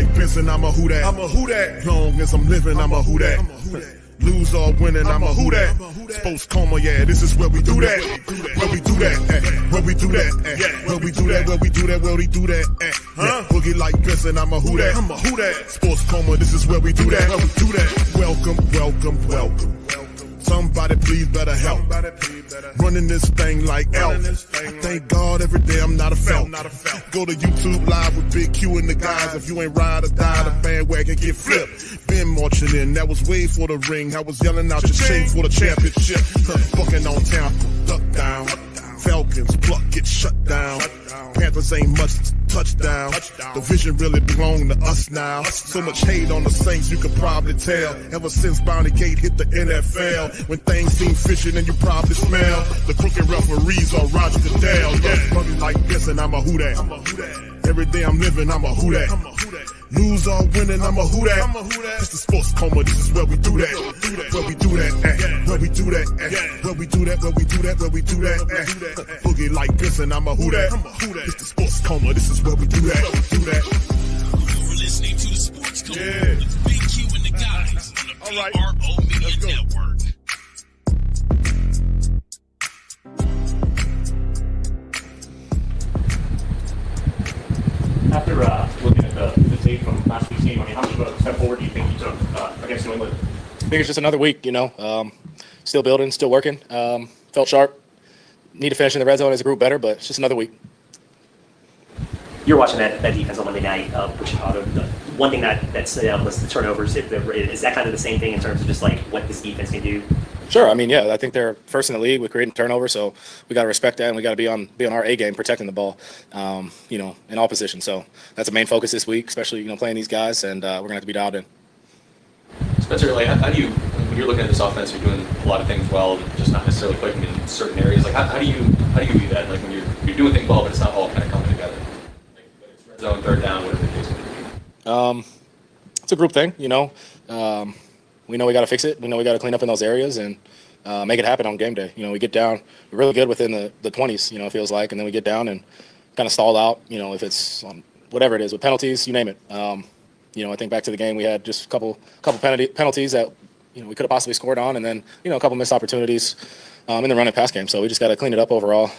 like Benson, I'm a Who Dat. I'm a Who Dat. Long as I'm living, I'm a Who Dat. Lose or winning, I'm a Who Dat. Sports Coma, yeah, this is where we do that. Where we do that, where we do that, where we do that, where we do that, where we do that. Boogie like Benson, I'm a Who Dat. I'm a Who Dat. Sports Coma, this is where we do that. Where we do that. Welcome, welcome, welcome. Somebody please better help. Running this thing like Elf. I thank God every day I'm not a felt. Go to YouTube Live with Big Q and the guys. If you ain't ride or die, the bandwagon get flipped. Been marching in, that was way for the ring. I was yelling out your chain for the championship. Fucking on Tampa, duck down. Falcons, pluck, get shut down. Panthers ain't much touchdown. The vision really belong to us now. So much hate on the Saints, you could probably tell. Ever since Bounty Gate hit the NFL, when things seem fishy and you probably smell the crooked referees or Roger Goodell. Buggy like this and I'm a Who Dat. Every day I'm living, I'm a Who Dat. Lose or winning, I'm a Who Dat. It's the Sports Coma, this is where we do that. Where we do that, where we do that, where we do that, where we do that, where we do that. Boogie like this and I'm a Who Dat. It's the Sports Coma, this is where we do that. You're listening to the Sports Coma with Big Q and the guys on the PRO Media Network. After looking at the tape from last week's game, I mean, how much of a step forward do you think you took against New England? I think it's just another week, still building, still working. Felt sharp. Need to finish in the red zone as a group better, but it's just another week. You're watching that defense on Monday night with Chicago. The one thing that stood out was the turnovers. Is that kind of the same thing in terms of just like what this defense can do? Sure. I mean, yeah, I think they're first in the league with creating turnovers, so we got to respect that, and we got to be on our A game, protecting the ball, in all positions. So that's the main focus this week, especially playing these guys, and we're gonna have to be dialed in. Spencer, like, how do you, when you're looking at this offense, you're doing a lot of things well, just not necessarily clicking in certain areas. Like, how do you view that? Like, when you're doing things well, but it's not all kind of coming together. Like, whether it's red zone, third down, whatever the case may be. It's a group thing, We know we got to fix it. We know we got to clean up in those areas and make it happen on game day. We get down, we're really good within the 20s, it feels like, and then we get down and kind of stall out, if it's on whatever it is with penalties, you name it. I think back to the game, we had just a couple penalties that we could have possibly scored on, and then a couple missed opportunities in the run and pass game. So we just got to clean it up overall.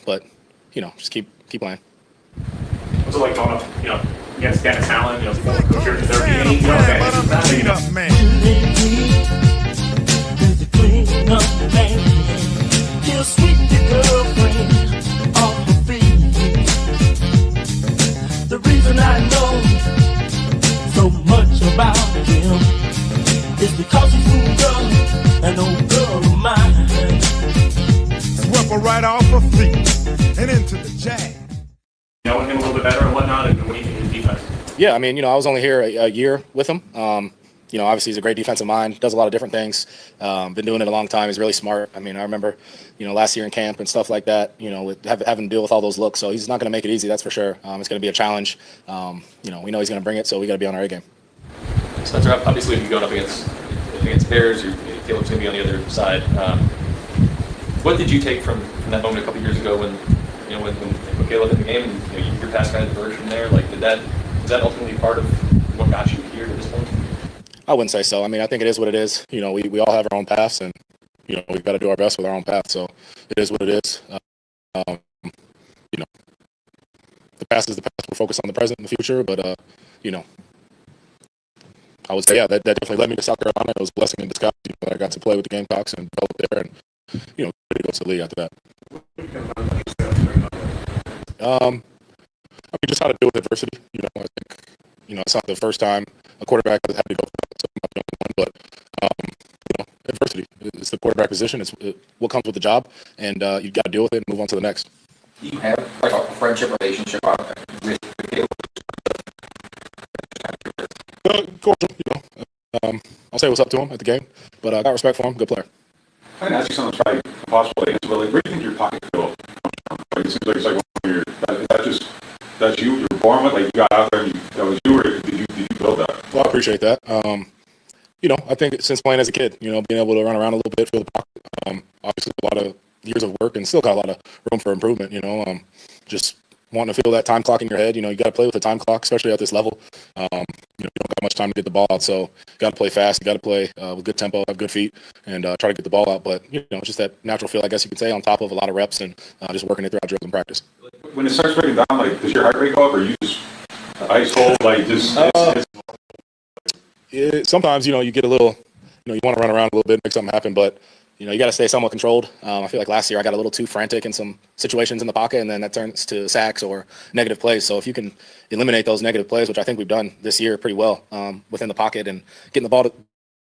But just keep playing. What's it like going up, against Dennis Allen, coach here in the third inning, He'll sweep your girlfriend off her feet. The reason I know so much about him is because he's moved up an old girl of mine. Swept her right off her feet and into the jag. Knowing him a little bit better and whatnot, and what do you think of his defense? Yeah, I mean, I was only here a year with him. Obviously he's a great defensive mind, does a lot of different things. Been doing it a long time. He's really smart. I mean, I remember, last year in camp and stuff like that, with having to deal with all those looks. So he's not going to make it easy, that's for sure. It's going to be a challenge. We know he's going to bring it, so we got to be on our A game. Spencer, obviously, if you're going up against Bears, Caleb's going to be on the other side. What did you take from that moment a couple years ago when Caleb in the game and your pass guy diverged from there? Like, was that ultimately part of what got you here to this point? I wouldn't say so. I mean, I think it is what it is. We all have our own paths, and we've got to do our best with our own path. So it is what it is. The past is the past. We're focused on the present and the future. But I would say, yeah, that definitely led me to South Carolina. It was a blessing in disguise. That I got to play with the Gamecocks and develop there, and ready to go to the league after that. I mean, just how to deal with adversity. I think it's not the first time a quarterback has had to go through something, but adversity is the quarterback position. It's what comes with the job, and you've got to deal with it and move on to the next. Do you have like a friendship relationship with Caleb? Cordial, I'll say what's up to him at the game, but I got respect for him. Good player. I'm going to ask you something that's probably impossible to answer, but like, where do you think your pocket feel comes from? Like, it seems like it's like one of your, that's you were born with, like you got out there and that was you, or did you build that? Well, I appreciate that. I think since playing as a kid, being able to run around a little bit, feel the pocket, obviously a lot of years of work and still got a lot of room for improvement, just wanting to feel that time clock in your head. You got to play with the time clock, especially at this level. You don't got much time to get the ball out, so you got to play fast. You got to play with good tempo, have good feet, and try to get the ball out. But just that natural feel, I guess you could say, on top of a lot of reps and just working it throughout drills and practice. When it starts breaking down, like, does your heart rate go up, or you just ice cold, like just? Sometimes you get a little, you want to run around a little bit, make something happen, but you got to stay somewhat controlled. I feel like last year I got a little too frantic in some situations in the pocket, and then that turns to sacks or negative plays. So if you can eliminate those negative plays, which I think we've done this year pretty well within the pocket, and getting the ball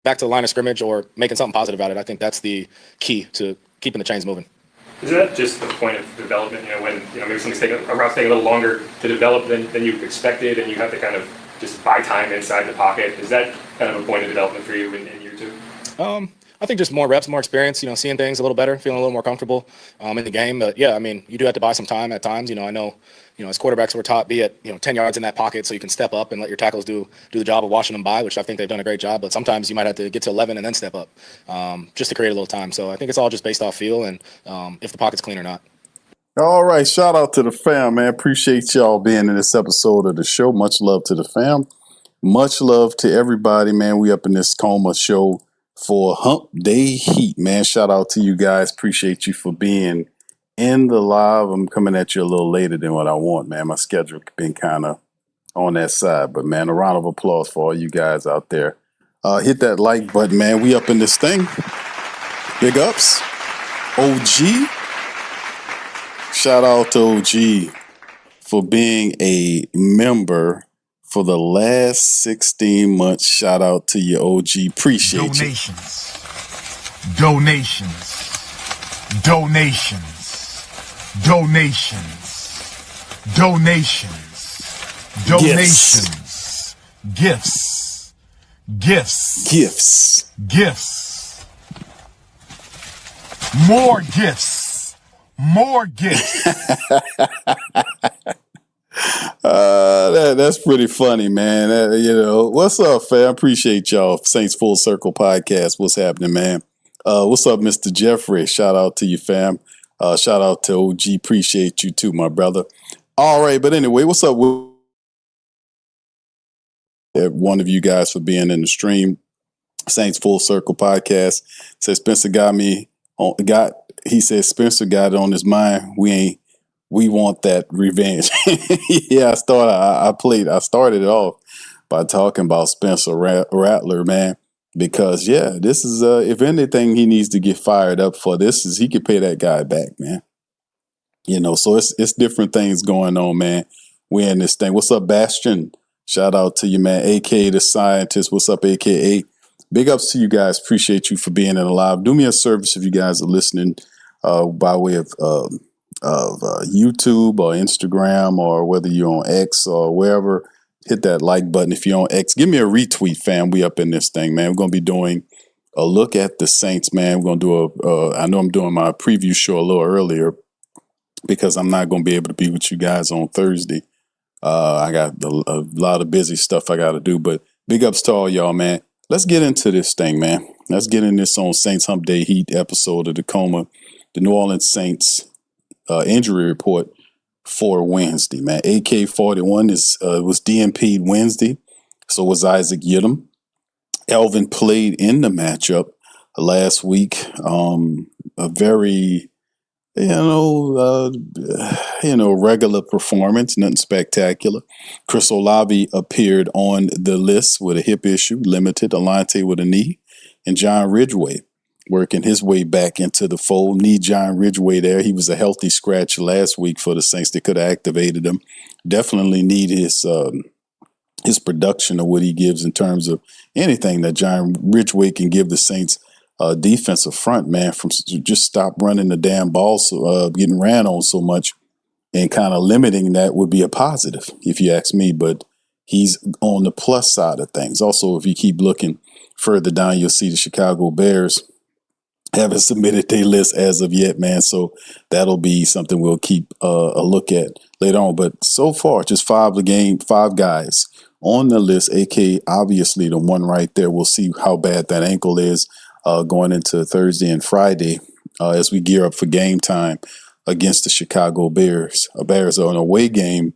back to the line of scrimmage or making something positive out of it, I think that's the key to keeping the chains moving. Is that just the point of development? When maybe something's a route's taking a little longer to develop than you expected, and you have to kind of just buy time inside the pocket. Is that kind of a point of development for you in year two? I think just more reps, more experience, seeing things a little better, feeling a little more comfortable in the game. But yeah, you do have to buy some time at times. I know, as quarterbacks we're taught, be it 10 yards in that pocket so you can step up and let your tackles do the job of washing them by, which I think they've done a great job. But sometimes you might have to get to 11 and then step up just to create a little time. So I think it's all just based off feel and if the pocket's clean or not. All right, shout out to the fam, man. Appreciate y'all being in this episode of the show. Much love to the fam. Much love to everybody, man. We up in this Coma show for Humpday Heat, man. Shout out to you guys. Appreciate you for being in the live. I'm coming at you a little later than what I want, man. My schedule been kind of on that side, but man, a round of applause for all you guys out there. Hit that like button, man. We up in this thing. Big ups. OG. Shout out to OG for being a member for the last 16 months. Shout out to you, OG. Appreciate you. Donations. Gifts. More gifts. That's pretty funny, man. What's up, fam? Appreciate y'all. Saints Full Circle Podcast. What's happening, man? What's up, Mr. Jeffrey? Shout out to you, fam. Shout out to OG. Appreciate you too, my brother. All right, but anyway, what's up with one of you guys for being in the stream? Saints Full Circle Podcast. Says Spencer he says Spencer got it on his mind. We want that revenge. Yeah, I started it off by talking about Spencer Rattler, man, because this is if anything he needs to get fired up for, this is he could pay that guy back, man. So it's different things going on, man. We're in this thing. What's up, Bastion? Shout out to you, man. AK the scientist. What's up, AKA? Big ups to you guys. Appreciate you for being in the live. Do me a service if you guys are listening by way of YouTube or Instagram, or whether you're on X or wherever, hit that like button. If you're on X, give me a retweet, fam. We up in this thing, man. We're going to be doing a look at the Saints, man. We're going to do I know I'm doing my preview show a little earlier because I'm not going to be able to be with you guys on Thursday. I got a lot of busy stuff I got to do, but big ups to all y'all, man. Let's get into this thing, man. Let's get in this on Saints Humpday Heat episode of the Coma, the New Orleans Saints injury report for Wednesday, man. AK-41 was DNP'd Wednesday. So was Isaac Yiadom. Elvin played in the matchup last week. A very, regular performance, nothing spectacular. Chris Olave appeared on the list with a hip issue, limited. Alante with a knee, and John Ridgeway working his way back into the fold. Need John Ridgeway there. He was a healthy scratch last week for the Saints. They could have activated him. Definitely need his production of what he gives in terms of anything that John Ridgeway can give the Saints defensive front, man, from just stop running the damn ball, getting ran on so much, and kind of limiting that would be a positive, if you ask me. But he's on the plus side of things. Also, if you keep looking further down, you'll see the Chicago Bears haven't submitted their list as of yet, man. So that'll be something we'll keep a look at later on. But so far, just five guys on the list, AK obviously the one right there. We'll see how bad that ankle is going into Thursday and Friday as we gear up for game time. against the Chicago Bears. Bears are an away game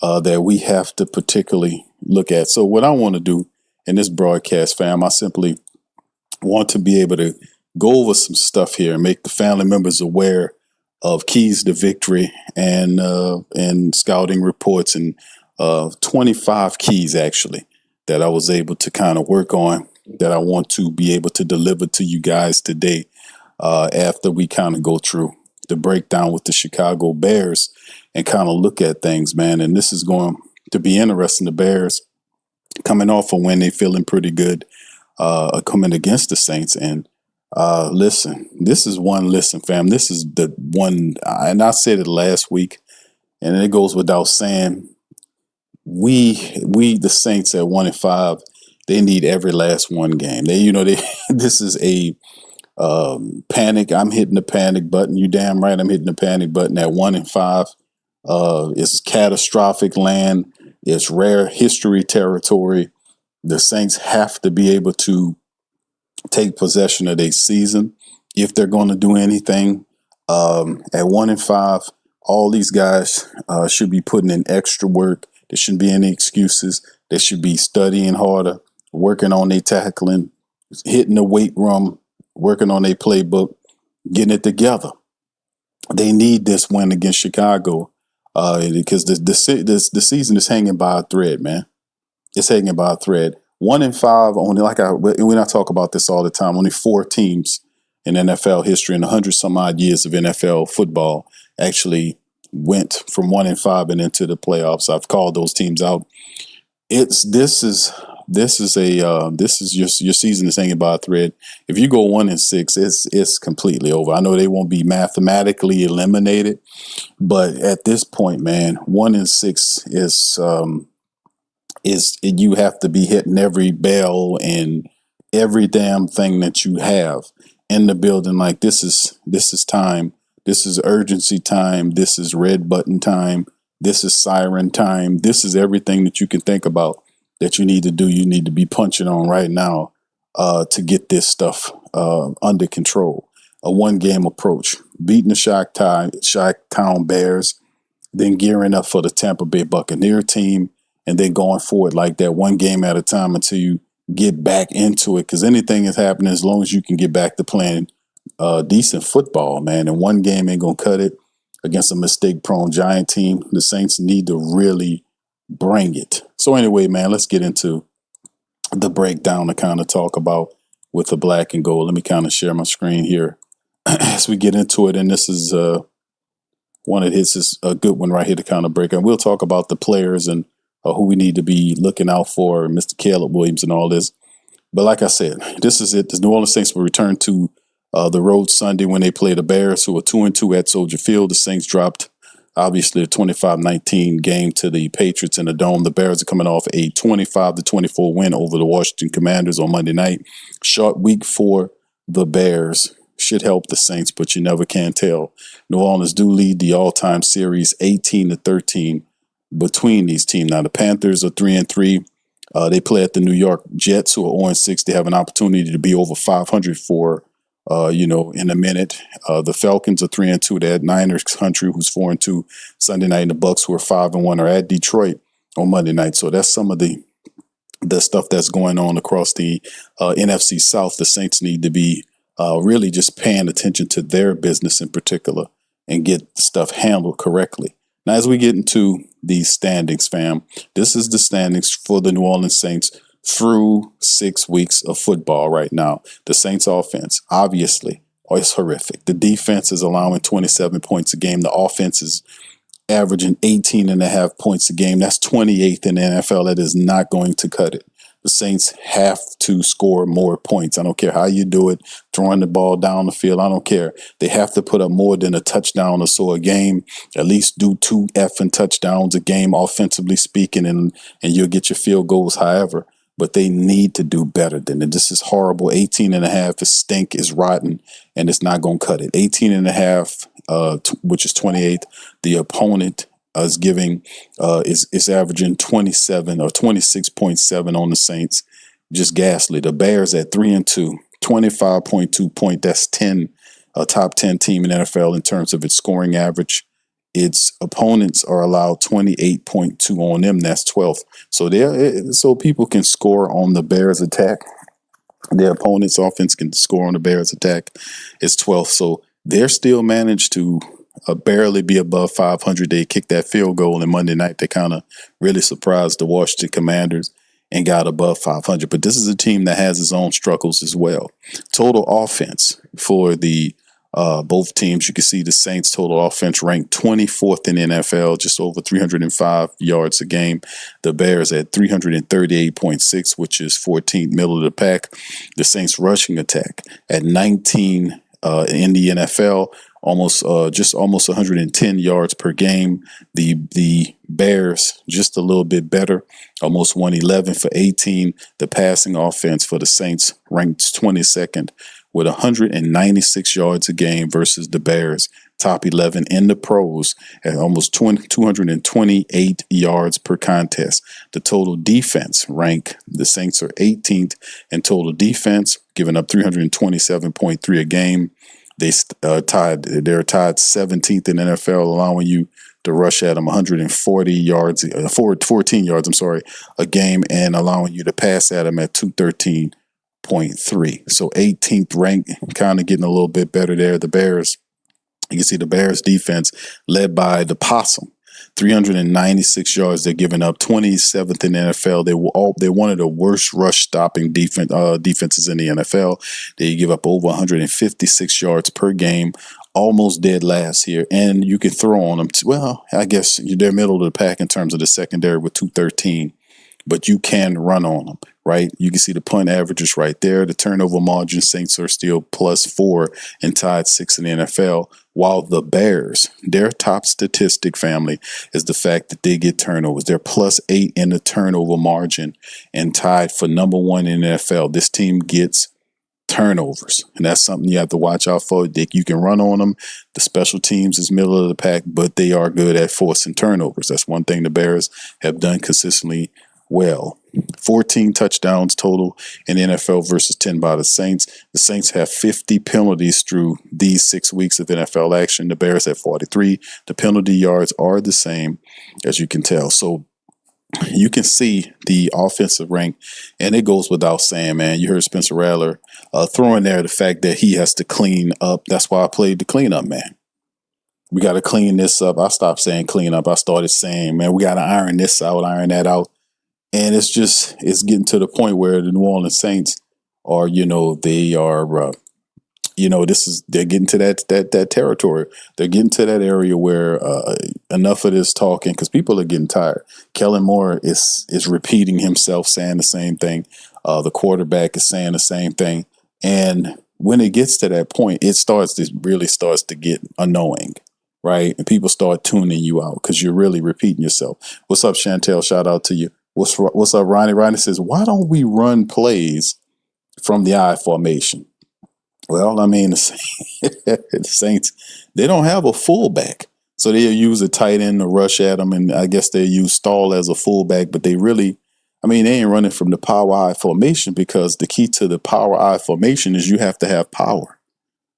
that we have to particularly look at. So what I want to do in this broadcast, fam, I simply want to be able to go over some stuff here and make the family members aware of keys to victory and scouting reports and 25 keys actually that I was able to kind of work on that I want to be able to deliver to you guys today after we kind of go through the breakdown with the Chicago Bears and kind of look at things, man. And this is going to be interesting. The Bears coming off a win, they feeling pretty good coming against the Saints. And listen, fam, this is the one, and I said it last week, and it goes without saying, we the Saints at 1-5, they need every last one game. This is a panic. I'm hitting the panic button. You damn right, I'm hitting the panic button at 1-5. It's catastrophic land. It's rare history territory. The Saints have to be able to take possession of their season if they're going to do anything. At 1-5, all these guys should be putting in extra work. There shouldn't be any excuses. They should be studying harder, working on their tackling, hitting the weight room, working on their playbook, getting it together. They need this win against Chicago because the season is hanging by a thread, man. It's hanging by a thread. 1-5, only when I talk about this all the time, only 4 teams in NFL history in 100 some odd years of NFL football actually went from 1-5 and into the playoffs. I've called those teams out. This is your season is hanging by a thread. If you go 1-6, it's completely over. I know they won't be mathematically eliminated, but at this point, man, 1-6 is you have to be hitting every bell and every damn thing that you have in the building. Like this is time. This is urgency time. This is red button time. This is siren time. This is everything that you can think about that you need to do. You need to be punching on right now to get this stuff under control. A 1-game approach, beating the Chi-Town Bears, then gearing up for the Tampa Bay Buccaneer team, and then going forward like that 1 game at a time until you get back into it. Because anything is happening as long as you can get back to playing decent football, man. And 1 game ain't going to cut it against a mistake-prone Giant team. The Saints need to really bring it. So anyway, man, let's get into the breakdown to kind of talk about with the black and gold. Let me kind of share my screen here as we get into it. And this is one of his is a good one right here to kind of break. And we'll talk about the players and who we need to be looking out for, Mr. Caleb Williams and all this. But like I said, this is it. The New Orleans Saints will return to the road Sunday when they play the Bears, who are 2-2 at Soldier Field. The Saints dropped, obviously, a 25-19 game to the Patriots in the Dome. The Bears are coming off a 25-24 win over the Washington Commanders on Monday night. Short week for the Bears. Should help the Saints, but you never can tell. New Orleans do lead the all-time series 18-13 between these teams. Now, the Panthers are 3-3. They play at the New York Jets, who are 0-6. They have an opportunity to be over 500 for in a minute. The Falcons are 3-2. They're at Niners country, who's 4-2 Sunday night. And the Bucks, who are 5-1, are at Detroit on Monday night. So that's some of the stuff that's going on across the NFC South. The Saints need to be really just paying attention to their business in particular and get stuff handled correctly. Now, as we get into these standings, fam, this is the standings for the New Orleans Saints through 6 weeks of football right now. The Saints offense, obviously, is horrific. The defense is allowing 27 points a game. The offense is averaging 18.5 points a game. That's 28th in the NFL. That is not going to cut it. The Saints have to score more points. I don't care how you do it, throwing the ball down the field. I don't care. They have to put up more than a touchdown or so a game. At least do 2 effing touchdowns a game, offensively speaking, and you'll get your field goals. However, but they need to do better than it. This is horrible. 18.5 is stink, is rotten, and it's not going to cut it. 18.5, which is 28th. The opponent is giving is averaging 27 or 26.7 on the Saints. Just ghastly. The Bears at 3-2, 25.2 point. That's 10 a top 10 team in NFL in terms of its scoring average. Its opponents are allowed 28.2 on them. That's 12th. So people can score on the Bears attack. Their opponent's offense can score on the Bears attack. It's 12th. So they're still managed to barely be above 500. They kicked that field goal in Monday night. They kind of really surprised the Washington Commanders and got above 500. But this is a team that has its own struggles as well. Total offense for the both teams, you can see the Saints total offense ranked 24th in NFL, just over 305 yards a game. The Bears at 338.6, which is 14th, middle of the pack. The Saints rushing attack at 19 in the NFL, just almost 110 yards per game. The Bears just a little bit better, almost 111 for 18. The passing offense for the Saints ranked 22nd with 196 yards a game versus the Bears, top 11 in the pros at almost 228 yards per contest. The total defense rank, the Saints are 18th in total defense, giving up 327.3 a game. They're tied 17th in NFL, allowing you to rush at them 140 yards, 14 yards, a game, and allowing you to pass at them at 213.3. So 18th rank, kind of getting a little bit better there. The Bears, you can see the Bears defense led by the Possum, 396 yards. They're giving up 27th in the NFL. They're one of the worst rush stopping defenses in the NFL. They give up over 156 yards per game, almost dead last here. And you can throw on them. I guess they're middle of the pack in terms of the secondary with 213. But you can run on them, right? You can see the punt averages right there. The turnover margin, Saints are still +4 and tied 6th in the NFL, while the Bears, their top statistic, family, is the fact that they get turnovers. They're +8 in the turnover margin and tied for number 1 in the NFL. This team gets turnovers, and that's something you have to watch out for. You can run on them. The special teams is middle of the pack, but they are good at forcing turnovers. That's one thing the Bears have done consistently well. 14 touchdowns total in the NFL versus 10 by the Saints. The Saints have 50 penalties through these 6 weeks of NFL action. The Bears have 43. The penalty yards are the same, as you can tell. So you can see the offensive rank, and it goes without saying, man. You heard Spencer Rattler throwing there the fact that he has to clean up. That's why I played the cleanup, man. We got to clean this up. I stopped saying clean up. I started saying, man, we got to iron this out, iron that out. And it's getting to the point where the New Orleans Saints are, they are, they're getting to that territory. They're getting to that area where enough of this talking, because people are getting tired. Kellen Moore is repeating himself, saying the same thing. The quarterback is saying the same thing. And when it gets to that point, it really starts to get annoying, right? And people start tuning you out because you're really repeating yourself. What's up, Chantel? Shout out to you. What's up, Ronnie? Ronnie says, why don't we run plays from the I formation? Well, I mean, the Saints, they don't have a fullback. So they'll use a tight end to rush at them, and I guess they use Stahl as a fullback, but they ain't running from the power I formation, because the key to the power I formation is you have to have power.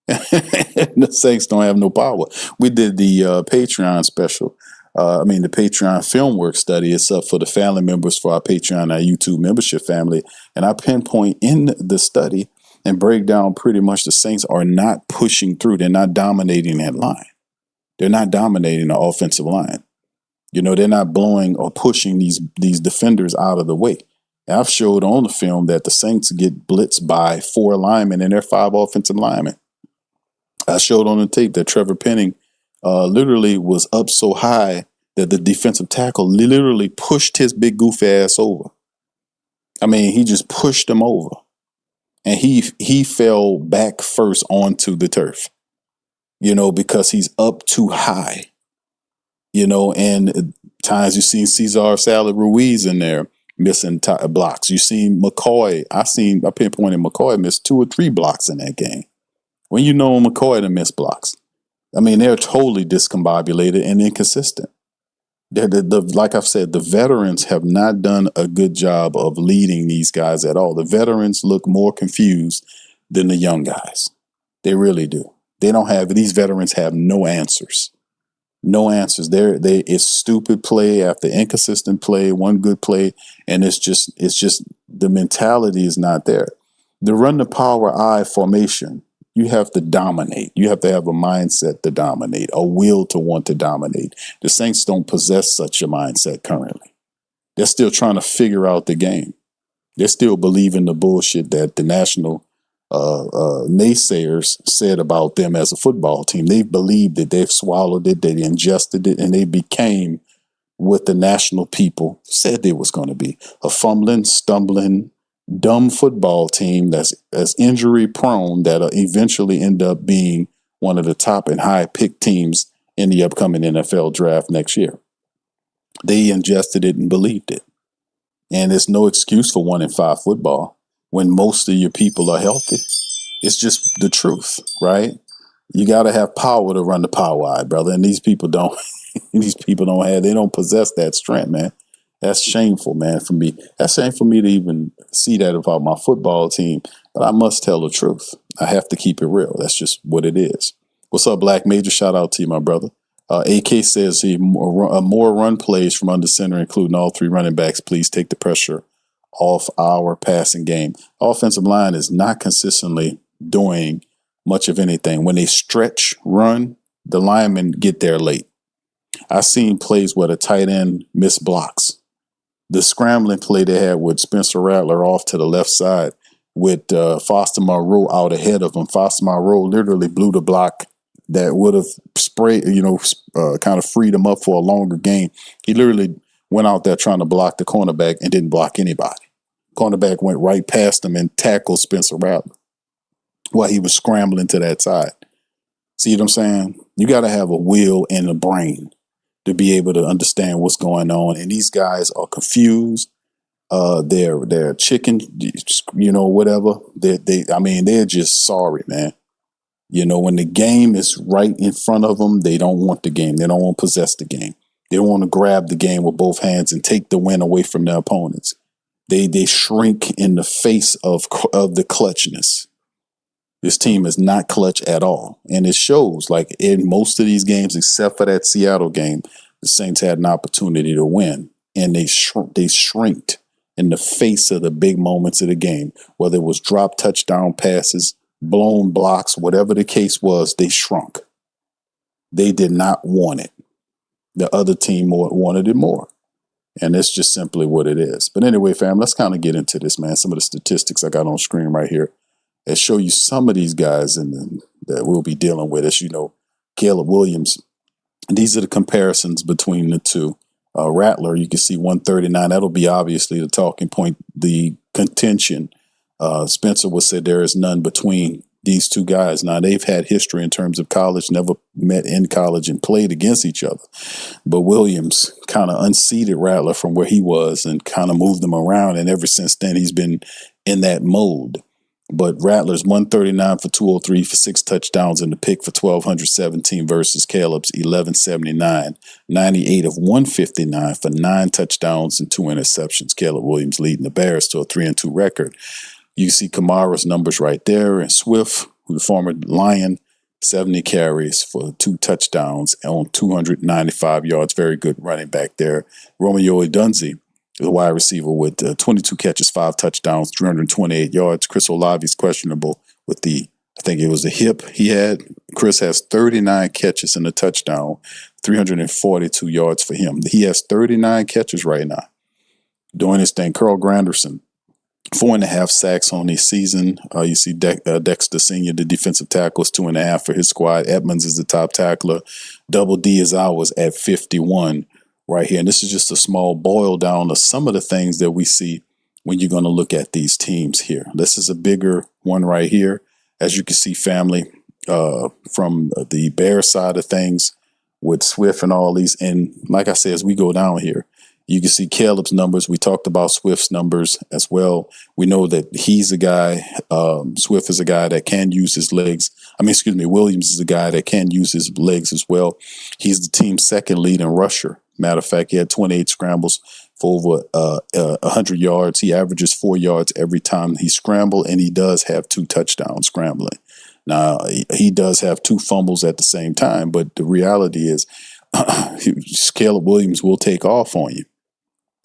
The Saints don't have no power. We did the Patreon special. The Patreon Filmwork study. It's up for the family members for our Patreon, our YouTube membership family. And I pinpoint in the study and break down pretty much the Saints are not pushing through. They're not dominating that line. They're not dominating the offensive line. They're not blowing or pushing these defenders out of the way. And I've showed on the film that the Saints get blitzed by 4 linemen and they're 5 offensive linemen. I showed on the tape that Trevor Penning literally was up so high that the defensive tackle literally pushed his big goof ass over. He just pushed him over, and he fell back first onto the turf, because he's up too high, and at times you've seen Cesar Salad Ruiz in there missing blocks. You've seen McCoy. I pinpointed McCoy missed 2 or 3 blocks in that game. When McCoy to miss blocks. They're totally discombobulated and inconsistent. Like I've said, the veterans have not done a good job of leading these guys at all. The veterans look more confused than the young guys. They really do. They don't have, these veterans have no answers. No answers. It's stupid play after inconsistent play, one good play, and it's just the mentality is not there. The run the power I formation, you have to dominate. You have to have a mindset to dominate, a will to want to dominate. The Saints don't possess such a mindset currently. They're still trying to figure out the game. They're still believing the bullshit that the national naysayers said about them as a football team. They've believed it. They've swallowed it. They ingested it, and they became what the national people said they was going to be: a fumbling, stumbling, dumb football team that's injury prone that'll eventually end up being one of the top and high pick teams in the upcoming NFL draft next year. They ingested it and believed it. And it's no excuse for 1-5 football when most of your people are healthy. It's just the truth, right? You got to have power to run the power eye, brother. And these people don't, they don't possess that strength, man. That's shameful, man, for me. That's shameful for me to even see that about my football team. But I must tell the truth. I have to keep it real. That's just what it is. What's up, Black Major? Shout out to you, my brother. AK says more run plays from under center, including all three running backs. Please take the pressure off our passing game. Offensive line is not consistently doing much of anything. When they stretch run, the linemen get there late. I've seen plays where the tight end missed blocks. The scrambling play they had with Spencer Rattler off to the left side with Foster Moreau out ahead of him. Foster Moreau literally blew the block that would have sprayed, kind of freed him up for a longer game. He literally went out there trying to block the cornerback and didn't block anybody. Cornerback went right past him and tackled Spencer Rattler while he was scrambling to that side. See what I'm saying? You got to have a will and a brain to be able to understand what's going on. And these guys are confused. They're chicken, whatever. They're just sorry, man. When the game is right in front of them, they don't want the game. They don't want to possess the game. They don't want to grab the game with both hands and take the win away from their opponents. They shrink in the face of the clutchness. This team is not clutch at all. And it shows, like in most of these games, except for that Seattle game, the Saints had an opportunity to win. And they shrinked in the face of the big moments of the game, whether it was drop touchdown passes, blown blocks, whatever the case was, they shrunk. They did not want it. The other team wanted it more. And it's just simply what it is. But anyway, fam, let's kind of get into this, man. Some of the statistics I got on screen right here that show you some of these guys that we'll be dealing with. As you know, Caleb Williams. These are the comparisons between the two. Rattler, you can see 139. That'll be obviously the talking point, the contention. Spencer would say there is none between these two guys. Now, they've had history in terms of college, never met in college and played against each other. But Williams kind of unseated Rattler from where he was and kind of moved him around. And ever since then, he's been in that mode. But Rattler's 139 for 203 for 6 touchdowns and the pick for 1,217 versus Caleb's 1,179, 98 of 159 for 9 touchdowns and 2 interceptions. Caleb Williams leading the Bears to a 3-2 record. You see Kamara's numbers right there, and Swift, the former Lion, 70 carries for 2 touchdowns on 295 yards. Very good running back there. Romeo Odunze, the wide receiver, with 22 catches, 5 touchdowns, 328 yards. Chris Olave's questionable with I think it was the hip he had. Chris has 39 catches and a touchdown, 342 yards for him. He has 39 catches right now doing his thing. Carl Granderson, 4.5 sacks on his season. You see Dexter Sr., the defensive tackle, is 2.5 for his squad. Edmonds is the top tackler. Double D is ours at 51 right here. And this is just a small boil down of some of the things that we see when you're going to look at these teams here. This is a bigger one right here. As you can see, family, from the Bear side of things with Swift and all these. And like I said, as we go down here, you can see Caleb's numbers. We talked about Swift's numbers as well. We know that he's a guy, Swift is a guy that can use his legs. Williams is a guy that can use his legs as well. He's the team's second leading rusher. Matter of fact, he had 28 scrambles for over 100 yards. He averages 4 yards every time he scrambles, and he does have 2 touchdowns scrambling. Now, he does have 2 fumbles at the same time, but the reality is Caleb Williams will take off on you.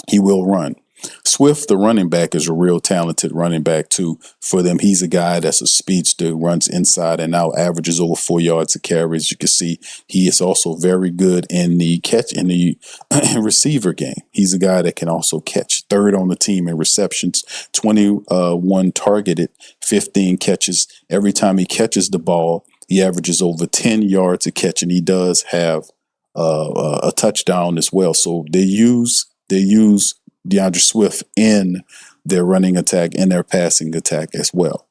He will run. Swift, the running back, is a real talented running back too. For them, he's a guy that's a speedster, runs inside and out, averages over 4 yards a carry. As you can see, he is also very good in the receiver game. He's a guy that can also catch. 3rd on the team in receptions, 21 targeted, 15 catches. Every time he catches the ball, he averages over 10 yards a catch, and he does have a touchdown as well. So they use DeAndre Swift in their running attack and their passing attack as well.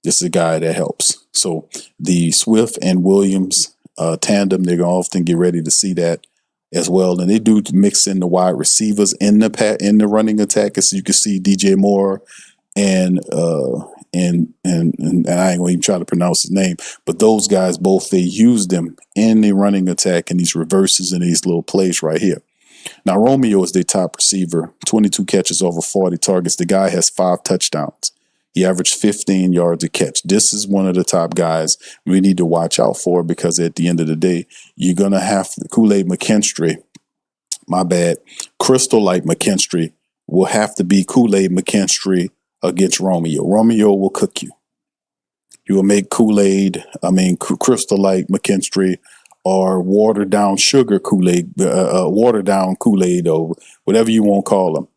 This is a guy that helps. So the Swift and Williams tandem, they're going to often get ready to see that as well. And they do mix in the wide receivers in the running attack. As you can see, DJ Moore and I ain't gonna even try to pronounce his name, but those guys both, they use them in the running attack and these reverses and these little plays right here. Now, Romeo is their top receiver, 22 catches over 40 targets. The guy has 5 touchdowns. He averaged 15 yards a catch. This is one of the top guys we need to watch out for, because at the end of the day, you're going to have Kool-Aid McKinstry. Crystal Light McKinstry will have to be Kool-Aid McKinstry against Romeo. Romeo will cook you. You will make Crystal Light McKinstry or watered down sugar Kool-Aid, watered down Kool-Aid, or whatever you want to call him.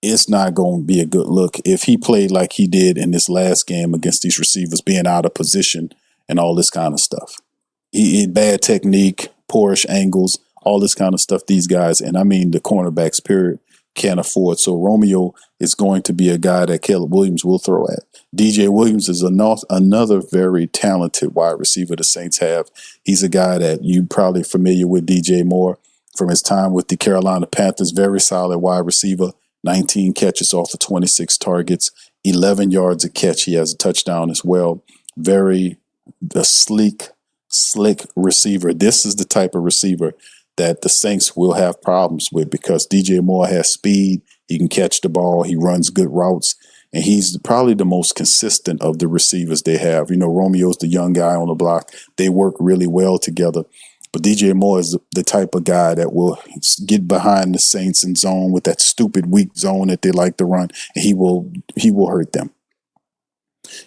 It's not going to be a good look if he played like he did in this last game against these receivers, being out of position and all this kind of stuff. He bad technique, poorish angles, all this kind of stuff. These guys, and I mean the cornerbacks, period, can't afford. So Romeo is going to be a guy that Caleb Williams will throw at. DJ Williams is another very talented wide receiver the Saints have. He's a guy that you probably familiar with, DJ Moore, from his time with the Carolina Panthers. Very solid wide receiver, 19 catches off of 26 targets, 11 yards a catch. He has a touchdown as well. Very slick receiver. This is the type of receiver that the Saints will have problems with, because DJ Moore has speed. He can catch the ball. He runs good routes. And he's probably the most consistent of the receivers they have. You know, Romeo's the young guy on the block. They work really well together. But DJ Moore is the type of guy that will get behind the Saints in zone with that stupid weak zone that they like to run. And he will hurt them.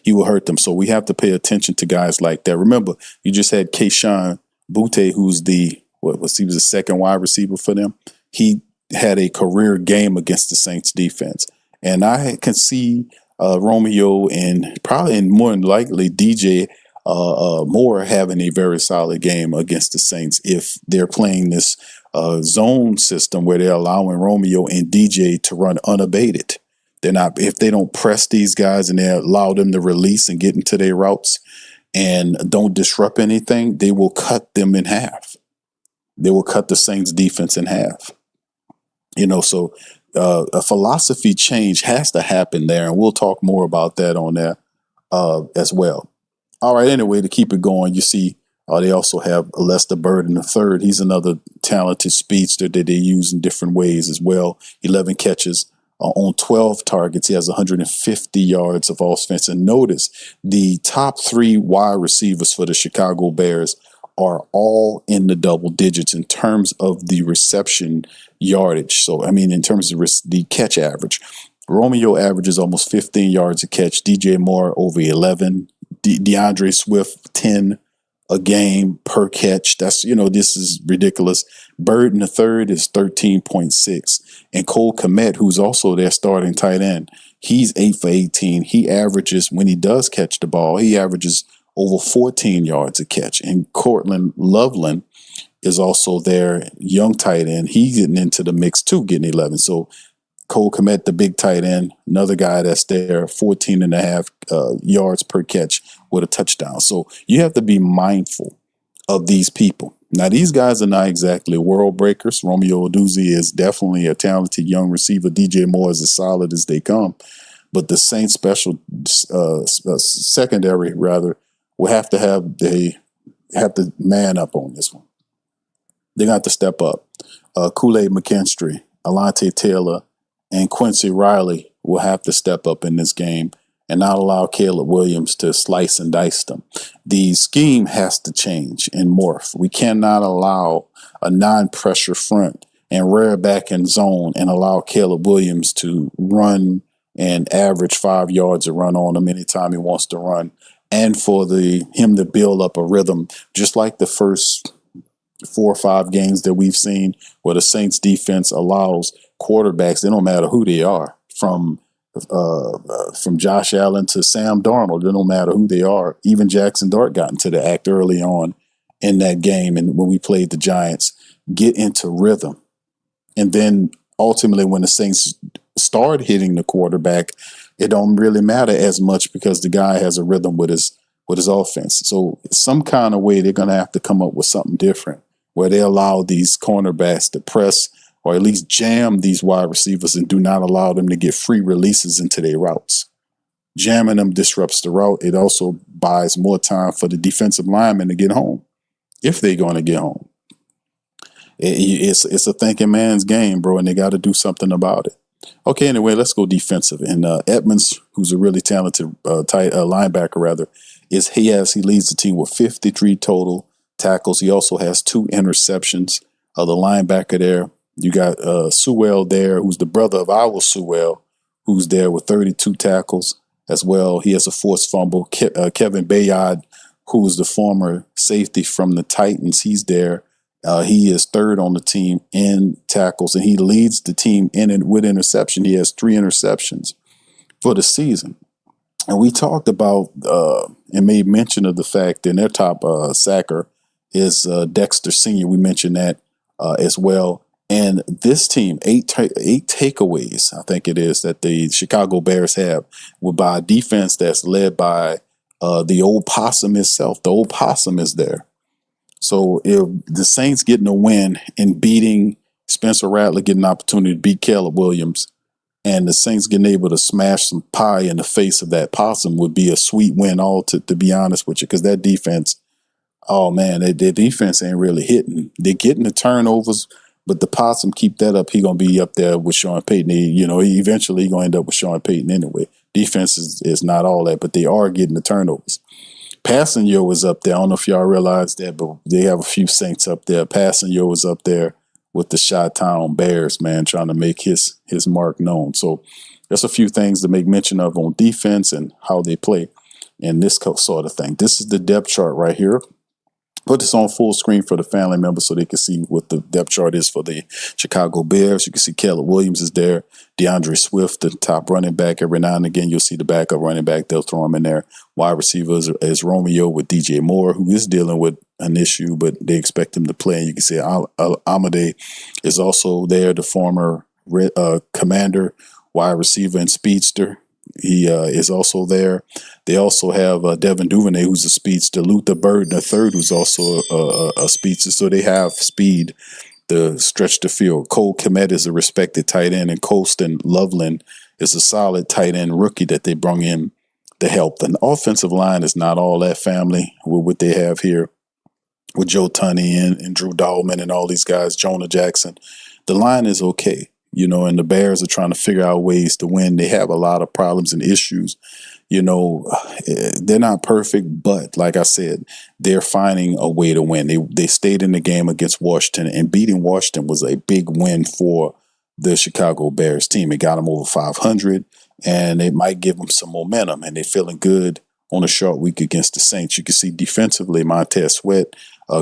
He will hurt them. So we have to pay attention to guys like that. Remember, you just had Keyshawn Butte, who's he was the second wide receiver for them. He had a career game against the Saints defense. And I can see Romeo and probably more than likely DJ Moore having a very solid game against the Saints if they're playing this zone system where they're allowing Romeo and DJ to run unabated. If they don't press these guys and they allow them to release and get into their routes and don't disrupt anything, they will cut them in half. They will cut the Saints defense in half. You know, so a philosophy change has to happen there, and we'll talk more about that on there as well. All right, anyway, to keep it going, you see they also have Lester Burden III. He's another talented speedster that they use in different ways as well. 11 catches on 12 targets. He has 150 yards of offense. And notice the top 3 wide receivers for the Chicago Bears are all in the double digits in terms of the reception yardage. So, I mean, in terms of the catch average, Romeo averages almost 15 yards a catch. DJ Moore over 11. DeAndre Swift 10 a game per catch. That's, this is ridiculous. Burden III is 13.6. And Cole Kmet, who's also their starting tight end, he's 8 for 18. He averages, when he does catch the ball, he averages over 14 yards a catch. And Cortland Loveland is also their young tight end. He's getting into the mix too, getting 11. So Cole Kmet, the big tight end, another guy that's there, 14 and a half yards per catch with a touchdown. So you have to be mindful of these people. Now, these guys are not exactly world breakers. Romeo Oduzzi is definitely a talented young receiver. DJ Moore is as solid as they come. But the Saints special secondary, rather, will have to man up on this one. They're going to have to step up. Kool-Aid McKinstry, Alante Taylor, and Quincy Riley will have to step up in this game and not allow Caleb Williams to slice and dice them. The scheme has to change and morph. We cannot allow a non-pressure front and rear back in zone and allow Caleb Williams to run and average 5 yards a run on him anytime he wants to run, and for him to build up a rhythm, just like the first 4 or 5 games that we've seen where the Saints defense allows quarterbacks, they don't matter who they are, from Josh Allen to Sam Darnold, it don't matter who they are. Even Jackson Dart got into the act early on in that game, and when we played the Giants, get into rhythm. And then ultimately when the Saints start hitting the quarterback, it don't really matter as much because the guy has a rhythm with his offense. So some kind of way they're going to have to come up with something different where they allow these cornerbacks to press or at least jam these wide receivers and do not allow them to get free releases into their routes. Jamming them disrupts the route. It also buys more time for the defensive linemen to get home, if they're going to get home. It's a thinking man's game, bro, and they got to do something about it. Okay, anyway, let's go defensive. And Edmonds, who's a really talented linebacker, rather, he leads the team with 53 total tackles. He also has 2 interceptions. The linebacker there, you got Sewell there, who's the brother of our Sewell, who's there with 32 tackles as well. He has a forced fumble. Kevin Bayard, who is the former safety from the Titans, he's there. He is 3rd on the team in tackles, and he leads the team with interception. He has 3 interceptions for the season. And we talked about and made mention of the fact that their top sacker is Dexter Sr. We mentioned that as well. And this team, 8 takeaways, I think it is, that the Chicago Bears have, by a defense that's led by the old possum itself. The old possum is there. So if the Saints getting a win and beating Spencer Rattler, getting an opportunity to beat Caleb Williams, and the Saints getting able to smash some pie in the face of that possum would be a sweet win, to be honest with you, because that defense, oh man, their defense ain't really hitting. They're getting the turnovers, but the possum keep that up, he gonna be up there with Sean Payton. He eventually gonna end up with Sean Payton anyway. Defense is not all that, but they are getting the turnovers. Passanio is up there. I don't know if y'all realize that, but they have a few Saints up there. Passanio is up there with the Chi-Town Bears, man, trying to make his mark known. So there's a few things to make mention of on defense and how they play and this sort of thing. This is the depth chart right here. Put this on full screen for the family members so they can see what the depth chart is for the Chicago Bears. You can see Caleb Williams is there. DeAndre Swift, the top running back. Every now and again, you'll see the backup running back. They'll throw him in there. Wide receivers is Romeo with DJ Moore, who is dealing with an issue, but they expect him to play. And you can see Amade is also there, the former commander, wide receiver and speedster. He is also there. They also have Devin Duvernay, who's a speedster. Luther Burden, a third, who's also a speedster. So they have speed to stretch the field. Cole Kmet is a respected tight end, and Colston Loveland is a solid tight end rookie that they brought in to help. The offensive line is not all that family with what they have here with Joe Tunney and Drew Dahlman and all these guys, Jonah Jackson. The line is okay. And the Bears are trying to figure out ways to win. They have a lot of problems and issues. They're not perfect, but like I said, they're finding a way to win. They stayed in the game against Washington, and beating Washington was a big win for the Chicago Bears team. It got them over 500, and it might give them some momentum, and they're feeling good on a short week against the Saints. You can see defensively, Montez Sweat,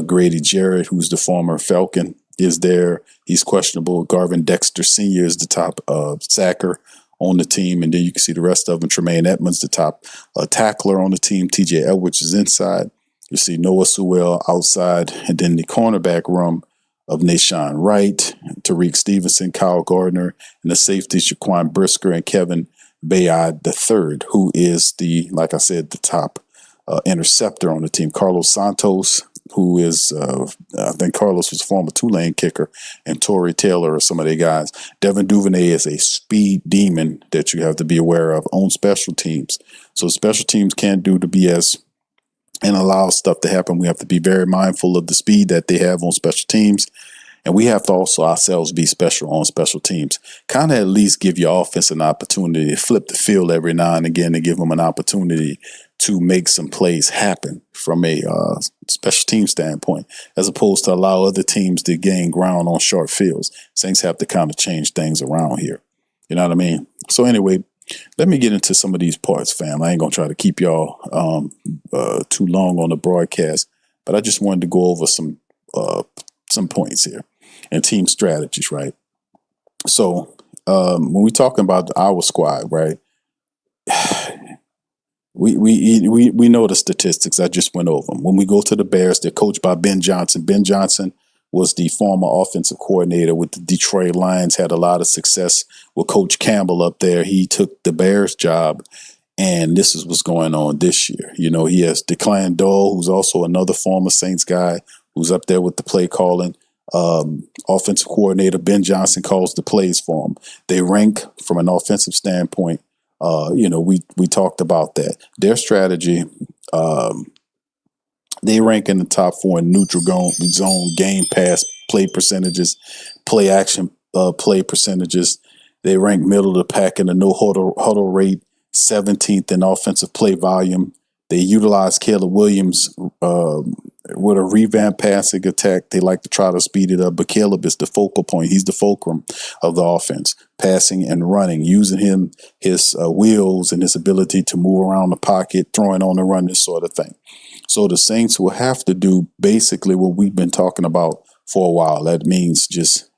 Grady Jarrett, who's the former Falcon, is there. He's questionable. Garvin Dexter Sr. is the top sacker on the team. And then you can see the rest of them. Tremaine Edmonds, the top tackler on the team. TJ Edwards is inside. You see Noah Sewell outside. And then the cornerback room of Nashawn Wright, Tariq Stevenson, Kyle Gardner, and the safeties Shaquan Brisker and Kevin Bayard III, who is like I said, the top interceptor on the team. Carlos Santos, who is, I think Carlos was a former Tulane kicker, and Torrey Taylor are some of their guys. Devin Duvernay is a speed demon that you have to be aware of on special teams. So special teams can't do the BS and allow stuff to happen. We have to be very mindful of the speed that they have on special teams. And we have to also ourselves be special on special teams. Kind of at least give your offense an opportunity to flip the field every now and again to give them an opportunity to make some plays happen from a special team standpoint, as opposed to allow other teams to gain ground on short fields. Saints have to kind of change things around here. You know what I mean? So anyway, let me get into some of these parts, fam. I ain't going to try to keep y'all too long on the broadcast, but I just wanted to go over some points here and team strategies, right? So when we talking about our squad, right? We know the statistics. I just went over them. When we go to the Bears, they're coached by Ben Johnson. Ben Johnson was the former offensive coordinator with the Detroit Lions, had a lot of success with Coach Campbell up there. He took the Bears job, and this is what's going on this year. You know, he has Declan Dole, who's also another former Saints guy who's up there with the play calling. Offensive coordinator Ben Johnson calls the plays for him. They rank from an offensive standpoint. We talked about that. Their strategy, they rank in the top 4 in neutral zone game pass play percentages, play action play percentages. They rank middle of the pack in the no huddle rate, 17th in offensive play volume. They utilize Caleb Williams with a revamped passing attack. They like to try to speed it up, but Caleb is the focal point. He's the fulcrum of the offense, passing and running, using his wheels and his ability to move around the pocket, throwing on the run, this sort of thing. So the Saints will have to do basically what we've been talking about for a while. That means just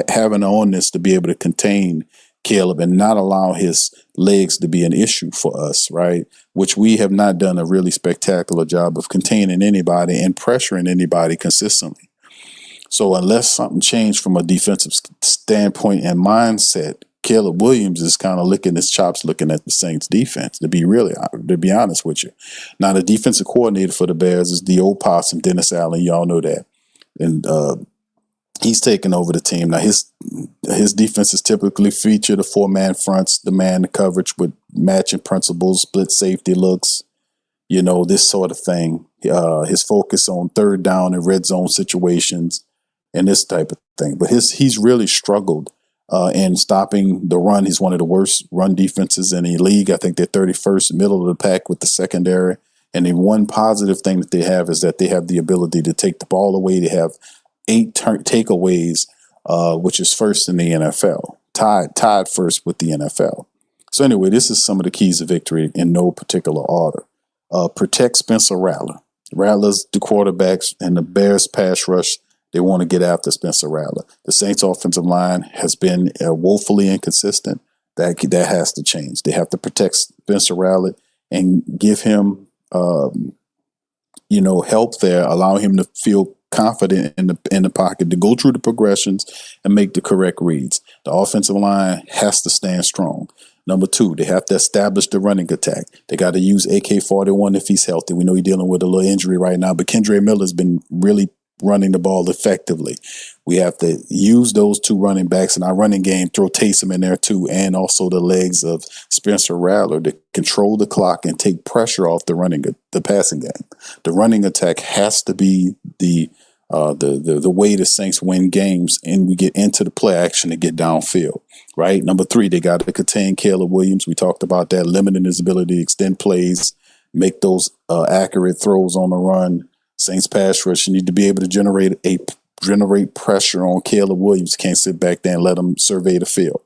having on this to be able to contain Caleb and not allow his legs to be an issue for us, right? Which we have not done a really spectacular job of containing anybody and pressuring anybody consistently. So unless something changed from a defensive standpoint and mindset, Caleb Williams is kind of licking his chops looking at the Saints defense, to be honest with you. Now, the defensive coordinator for the Bears is the old possum, Dennis Allen. Y'all know that. And he's taken over the team. Now, his defense is typically featured a 4-man fronts, the man coverage with matching principles, split safety looks, this sort of thing. His focus on third down and red zone situations and this type of thing. But he's really struggled in stopping the run. He's one of the worst run defenses in the league. I think they're 31st, middle of the pack with the secondary. And the one positive thing that they have is that they have the ability to take the ball away. They have 8 takeaways, which is first in the NFL, tied first with the NFL. So anyway, this is some of the keys to victory in no particular order. Protect Spencer Rattler. Rattler's the quarterbacks, and the Bears pass rush, they want to get after Spencer Rattler. The Saints offensive line has been woefully inconsistent. That has to change. They have to protect Spencer Rattler and give him, help there, allow him to feel confident in the pocket to go through the progressions and make the correct reads. The offensive line has to stand strong. Number 2, they have to establish the running attack. They got to use AK-41 if he's healthy. We know he's dealing with a little injury right now, but Kendre Miller's been really running the ball effectively. We have to use those 2 running backs in our running game, throw Taysom in there too, and also the legs of Spencer Rattler to control the clock and take pressure off the passing game. The running attack has to be the way the Saints win games, and we get into the play action to get downfield, right? Number 3, they got to contain Caleb Williams. We talked about that, limiting his ability to extend plays, make those accurate throws on the run. Saints pass rush, you need to be able to generate pressure on Caleb Williams. Can't sit back there and let him survey the field.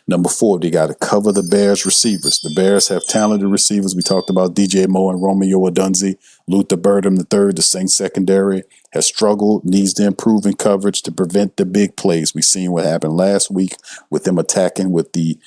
Number 4, they got to cover the Bears receivers. The Bears have talented receivers. We talked about DJ Moore and Romeo Odunze. Luther Birdham III, the Saints secondary, has struggled, needs to improve in coverage to prevent the big plays. We've seen what happened last week with them attacking with the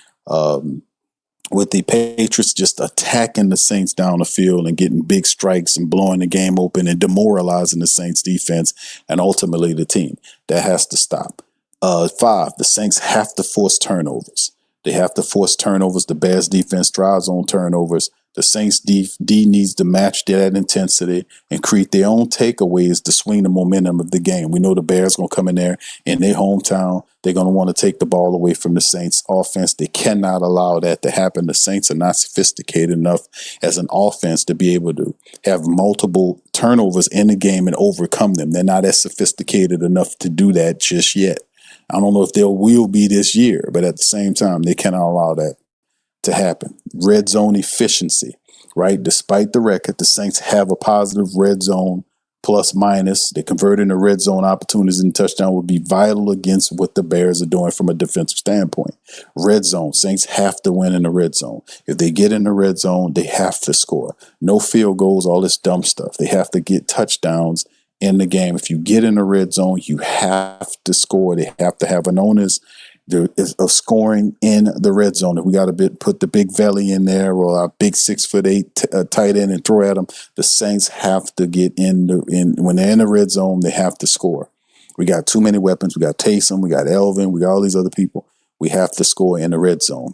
Patriots just attacking the Saints down the field and getting big strikes and blowing the game open and demoralizing the Saints defense and ultimately the team. That has to stop. 5, the Saints have to force turnovers. They have to force turnovers. The Bears defense thrives on turnovers. The Saints D needs to match that intensity and create their own takeaways to swing the momentum of the game. We know the Bears going to come in there in their hometown. They're going to want to take the ball away from the Saints offense. They cannot allow that to happen. The Saints are not sophisticated enough as an offense to be able to have multiple turnovers in the game and overcome them. They're not as sophisticated enough to do that just yet. I don't know if they will be this year, but at the same time, they cannot allow that to happen. Red zone efficiency, right? Despite the record, the Saints have a positive red zone plus minus. They converting the red zone opportunities and touchdown would be vital against what the Bears are doing from a defensive standpoint. Red zone, Saints have to win in the red zone. If they get in the red zone, they have to score. No field goals, all this dumb stuff. They have to get touchdowns in the game. If you get in the red zone, you have to score. They have to have an onus of scoring in the red zone. If we got to put the big Valley in there or our big 6'8" tight end and throw at them, the Saints have to get in when they're in the red zone. They have to score. We got too many weapons. We got Taysom, we got Elvin, we got all these other people. We have to score in the red zone.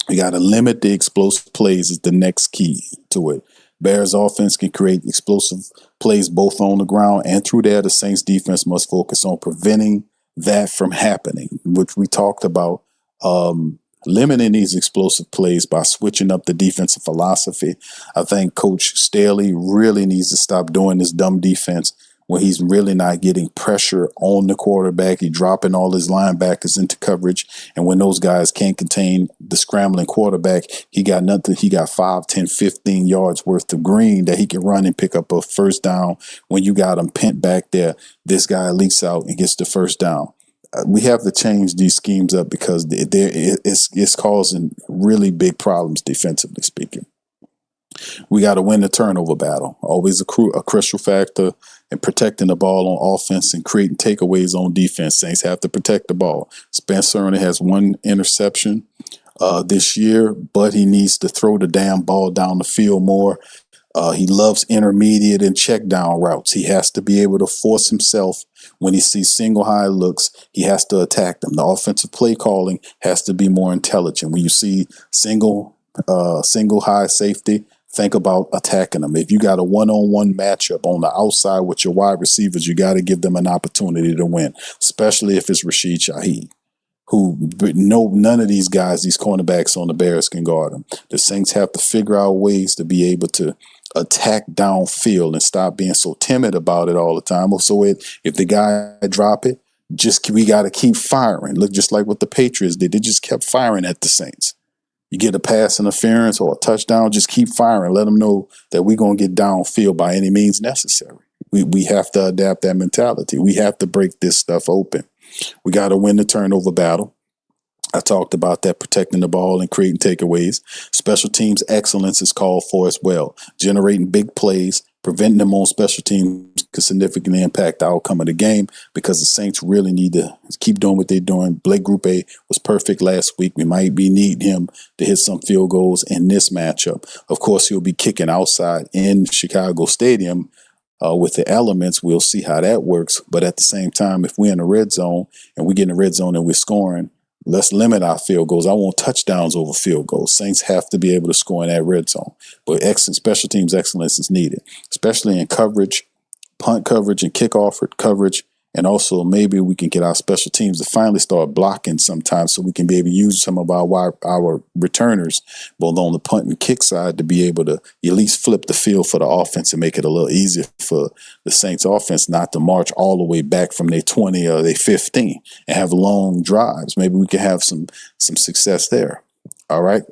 We got to limit the explosive plays is the next key to it. Bears offense can create explosive plays both on the ground and through there. The Saints defense must focus on preventing that from happening, which we talked about, limiting these explosive plays by switching up the defensive philosophy. I think Coach Staley really needs to stop doing this dumb defense when he's really not getting pressure on the quarterback. He's dropping all his linebackers into coverage. And when those guys can't contain the scrambling quarterback, he got nothing. He got 5, 10, 15 yards worth of green that he can run and pick up a first down. When you got him pent back there, this guy leaks out and gets the first down. We have to change these schemes up because it's causing really big problems defensively speaking. We got to win the turnover battle. Always a crucial factor in protecting the ball on offense and creating takeaways on defense. Saints have to protect the ball. Spencer only has 1 interception this year, but he needs to throw the damn ball down the field more. He loves intermediate and check down routes. He has to be able to force himself when he sees single high looks. He has to attack them. The offensive play calling has to be more intelligent. When you see single high safety, think about attacking them. If you got a one-on-one matchup on the outside with your wide receivers, you got to give them an opportunity to win, especially if it's Rashid Shaheed, none of these guys, these cornerbacks on the Bears can guard them. The Saints have to figure out ways to be able to attack downfield and stop being so timid about it all the time. So if the guy drop it, we got to keep firing. Look, just like what the Patriots did. They just kept firing at the Saints. You get a pass interference or a touchdown, just keep firing. Let them know that we're going to get downfield by any means necessary. We have to adapt that mentality. We have to break this stuff open. We got to win the turnover battle. I talked about that, protecting the ball and creating takeaways. Special teams excellence is called for as well. Generating big plays, preventing them on special teams could significantly impact the outcome of the game because the Saints really need to keep doing what they're doing. Blake Groupe was perfect last week. We might be needing him to hit some field goals in this matchup. Of course, he'll be kicking outside in Chicago Stadium with the elements. We'll see how that works. But at the same time, if we're in the red zone and we get in the red zone and we're scoring, let's limit our field goals. I want touchdowns over field goals. Saints have to be able to score in that red zone. But special teams excellence is needed, especially in coverage, punt coverage, and kickoff coverage. And also maybe we can get our special teams to finally start blocking sometimes so we can be able to use some of our returners, both on the punt and kick side, to be able to at least flip the field for the offense and make it a little easier for the Saints offense not to march all the way back from their 20 or their 15 and have long drives. Maybe we can have some success there. All right.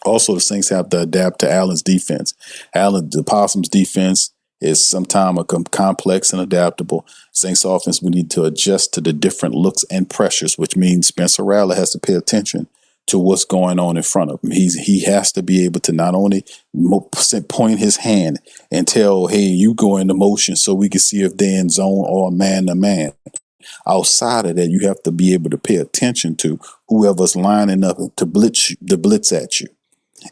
Also, the Saints have to adapt to Allen's defense. The Possum's defense is sometimes complex and adaptable. Saints offense, we need to adjust to the different looks and pressures, which means Spencer Rattler has to pay attention to what's going on in front of him. He has to be able to not only point his hand and tell, hey, you go into motion so we can see if they're in zone or man to man. Outside of that, you have to be able to pay attention to whoever's lining up to blitz at you,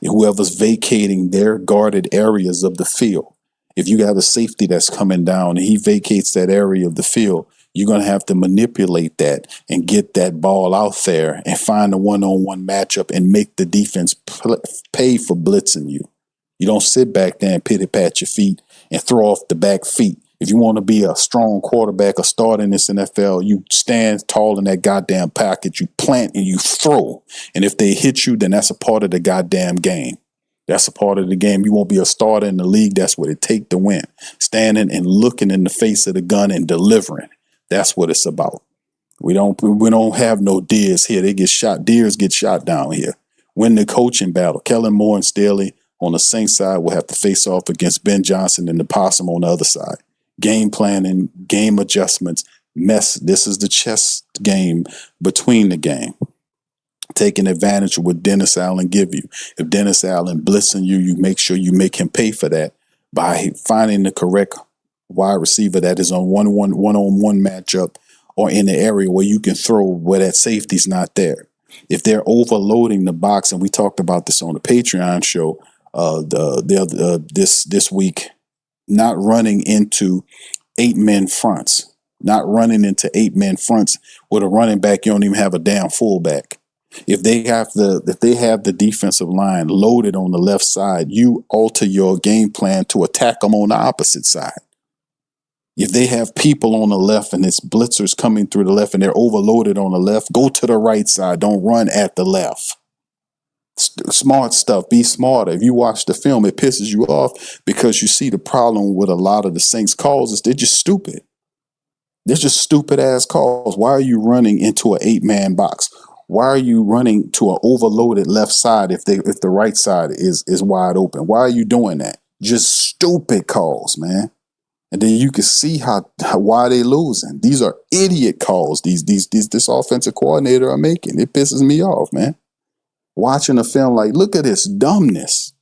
and whoever's vacating their guarded areas of the field. If you have a safety that's coming down and he vacates that area of the field, you're going to have to manipulate that and get that ball out there and find a one-on-one matchup and make the defense pay for blitzing you. You don't sit back there and pity pat your feet and throw off the back feet. If you want to be a strong quarterback, a starter in this NFL, you stand tall in that goddamn pocket, you plant and you throw. And if they hit you, then that's a part of the goddamn game. That's a part of the game. You won't be a starter in the league. That's what it takes to win. Standing and looking in the face of the gun and delivering. That's what it's about. We don't have no deers here. They get shot. Deers get shot down here. Win the coaching battle. Kellen Moore and Staley on the Saints side will have to face off against Ben Johnson and the Possum on the other side. Game planning, game adjustments, mess. This is the chess game between the game. Taking advantage of what Dennis Allen give you. If Dennis Allen blitzing you, you make sure you make him pay for that by finding the correct wide receiver that is on one-on-one matchup or in the area where you can throw where that safety's not there. If they're overloading the box, and we talked about this on the Patreon show this week, not running into 8-man fronts, not running into 8-man fronts with a running back, you don't even have a damn fullback. If they have the defensive line loaded on the left side, you alter your game plan to attack them on the opposite side. If they have people on the left and it's blitzers coming through the left and they're overloaded on the left, go to the right side. Don't run at the left. Smart stuff. Be smarter. If you watch the film, it pisses you off because you see the problem with a lot of the Saints calls is they're just stupid. They're just stupid ass calls. Why are you running into an 8-man box? Why are you running to an overloaded left side if the right side is wide open? Why are you doing that? Just stupid calls, man. And then you can see why they losing. These are idiot calls. This offensive coordinator are making. It pisses me off, man. Watching a film like, look at this dumbness.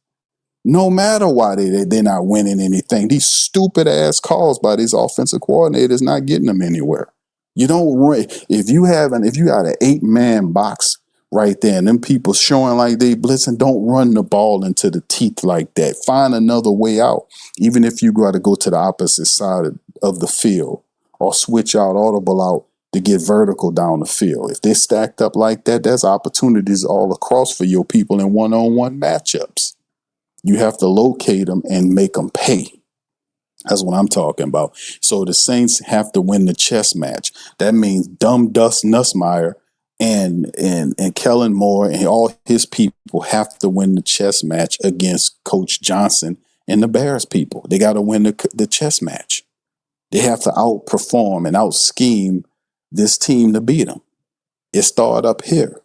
No matter why they're not winning anything, these stupid ass calls by these offensive coordinators not getting them anywhere. You don't run if you got an 8-man box right there and them people showing like they blitzing, don't run the ball into the teeth like that. Find another way out, even if you got to go to the opposite side of the field or switch out, audible out to get vertical down the field. If they're stacked up like that, there's opportunities all across for your people in one-on-one matchups. You have to locate them and make them pay. That's what I'm talking about. So the Saints have to win the chess match. That means Dumb Dust Nussmeier and Kellen Moore and all his people have to win the chess match against Coach Johnson and the Bears people. They got to win the chess match. They have to outperform and out-scheme this team to beat them. It started up here.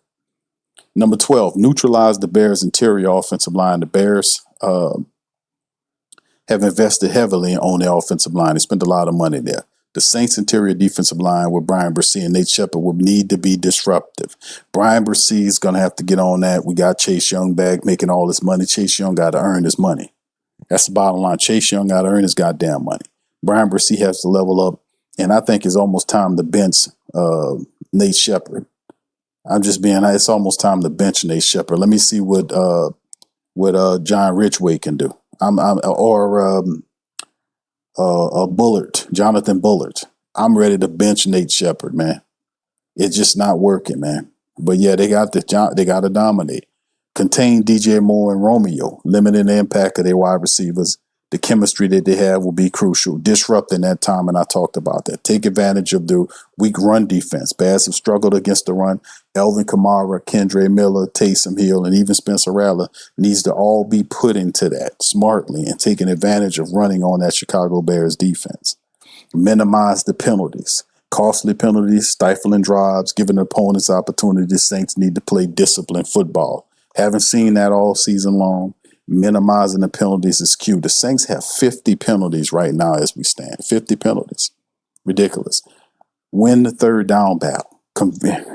Number 12, neutralize the Bears' interior offensive line. The Bears have invested heavily on their offensive line. They spent a lot of money there. The Saints' interior defensive line with Brian Bresee and Nate Shepard will need to be disruptive. Brian Bresee is going to have to get on that. We got Chase Young back making all this money. Chase Young got to earn his money. That's the bottom line. Chase Young got to earn his goddamn money. Brian Bresee has to level up, and I think it's almost time to bench Nate Shepard. It's almost time to bench Nate Shepard. Let me see what John Ridgeway can do. Bullard, Jonathan Bullard. I'm ready to bench Nate Shepard, man. It's just not working, man. But yeah, they got to dominate. Contain DJ Moore and Romeo, limiting the impact of their wide receivers. The chemistry that they have will be crucial. Disrupting that time, and I talked about that. Take advantage of the weak run defense. Bears have struggled against the run. Elvin Kamara, Kendre Miller, Taysom Hill, and even Spencer Rattler needs to all be put into that smartly and taking advantage of running on that Chicago Bears defense. Minimize the penalties. Costly penalties, stifling drives, giving opponents opportunities. Saints need to play disciplined football. Haven't seen that all season long. Minimizing the penalties is key. The Saints have 50 penalties right now as we stand. 50 penalties. Ridiculous. Win the third down battle.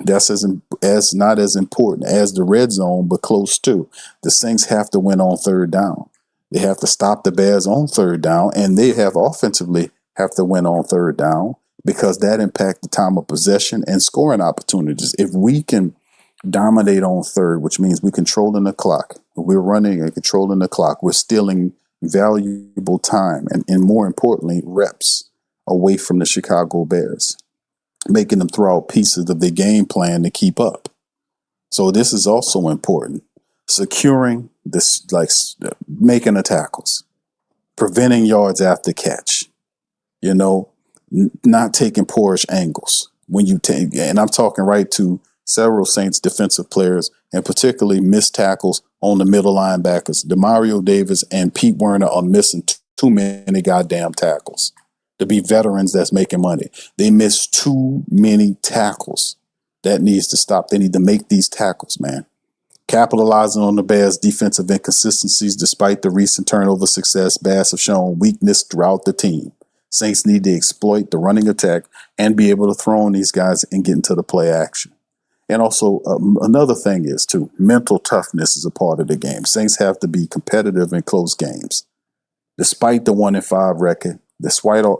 That's as not as important as the red zone, but close to. The Saints have to win on third down. They have to stop the Bears on third down, and they have offensively have to win on third down because that impacts the time of possession and scoring opportunities. If we can dominate on third, which means we're controlling the clock. We're running and controlling the clock. We're stealing valuable time and more importantly, reps away from the Chicago Bears, making them throw out pieces of their game plan to keep up. So this is also important. securing this, like making the tackles, preventing yards after catch, not taking poorish angles when you take, and I'm talking right to several Saints defensive players, and particularly missed tackles on the middle linebackers. Demario Davis and Pete Werner are missing too many goddamn tackles to be veterans that's making money. They miss too many tackles. That needs to stop. They need to make these tackles, man. Capitalizing on the Bears' defensive inconsistencies despite the recent turnover success, Bears have shown weakness throughout the team. Saints need to exploit the running attack and be able to throw on these guys and get into the play action. And also, another thing is, too, mental toughness is a part of the game. Saints have to be competitive in close games. Despite the 1-5 record, despite all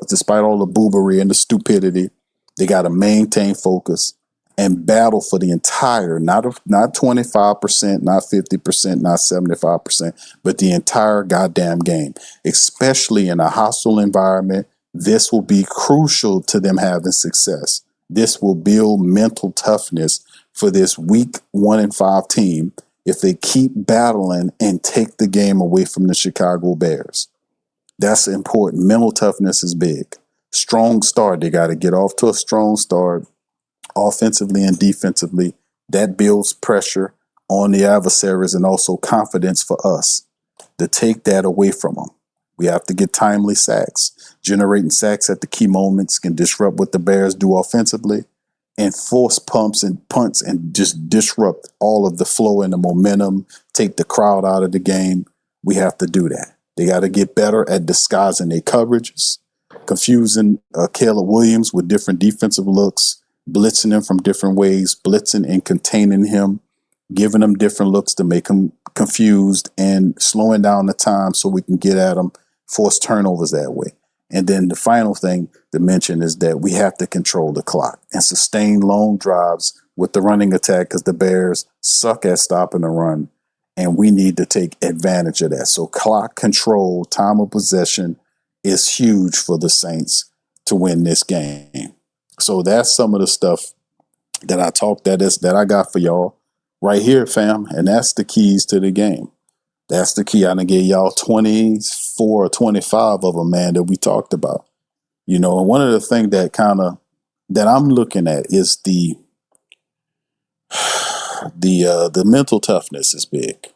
the boobery and the stupidity, they got to maintain focus and battle for the entire, not 25%, not 50%, not 75%, but the entire goddamn game. Especially in a hostile environment, this will be crucial to them having success. This will build mental toughness for this weak 1-5 team if they keep battling and take the game away from the Chicago Bears. That's important. Mental toughness is big. Strong start. They got to get off to a strong start offensively and defensively. That builds pressure on the adversaries and also confidence for us to take that away from them. We have to get timely sacks. Generating sacks at the key moments can disrupt what the Bears do offensively and force pumps and punts and just disrupt all of the flow and the momentum, take the crowd out of the game. We have to do that. They got to get better at disguising their coverages, confusing Caleb Williams with different defensive looks, blitzing him from different ways, blitzing and containing him, giving him different looks to make him confused and slowing down the time so we can get at him, force turnovers that way. And then the final thing to mention is that we have to control the clock and sustain long drives with the running attack because the Bears suck at stopping the run, and we need to take advantage of that. So clock control, time of possession is huge for the Saints to win this game. So that's some of the stuff that I got for y'all right here, fam. And that's the keys to the game. That's the key. I done gave y'all 24 or 25 of them, man, that we talked about. And one of the things that I'm looking at is the mental toughness is big.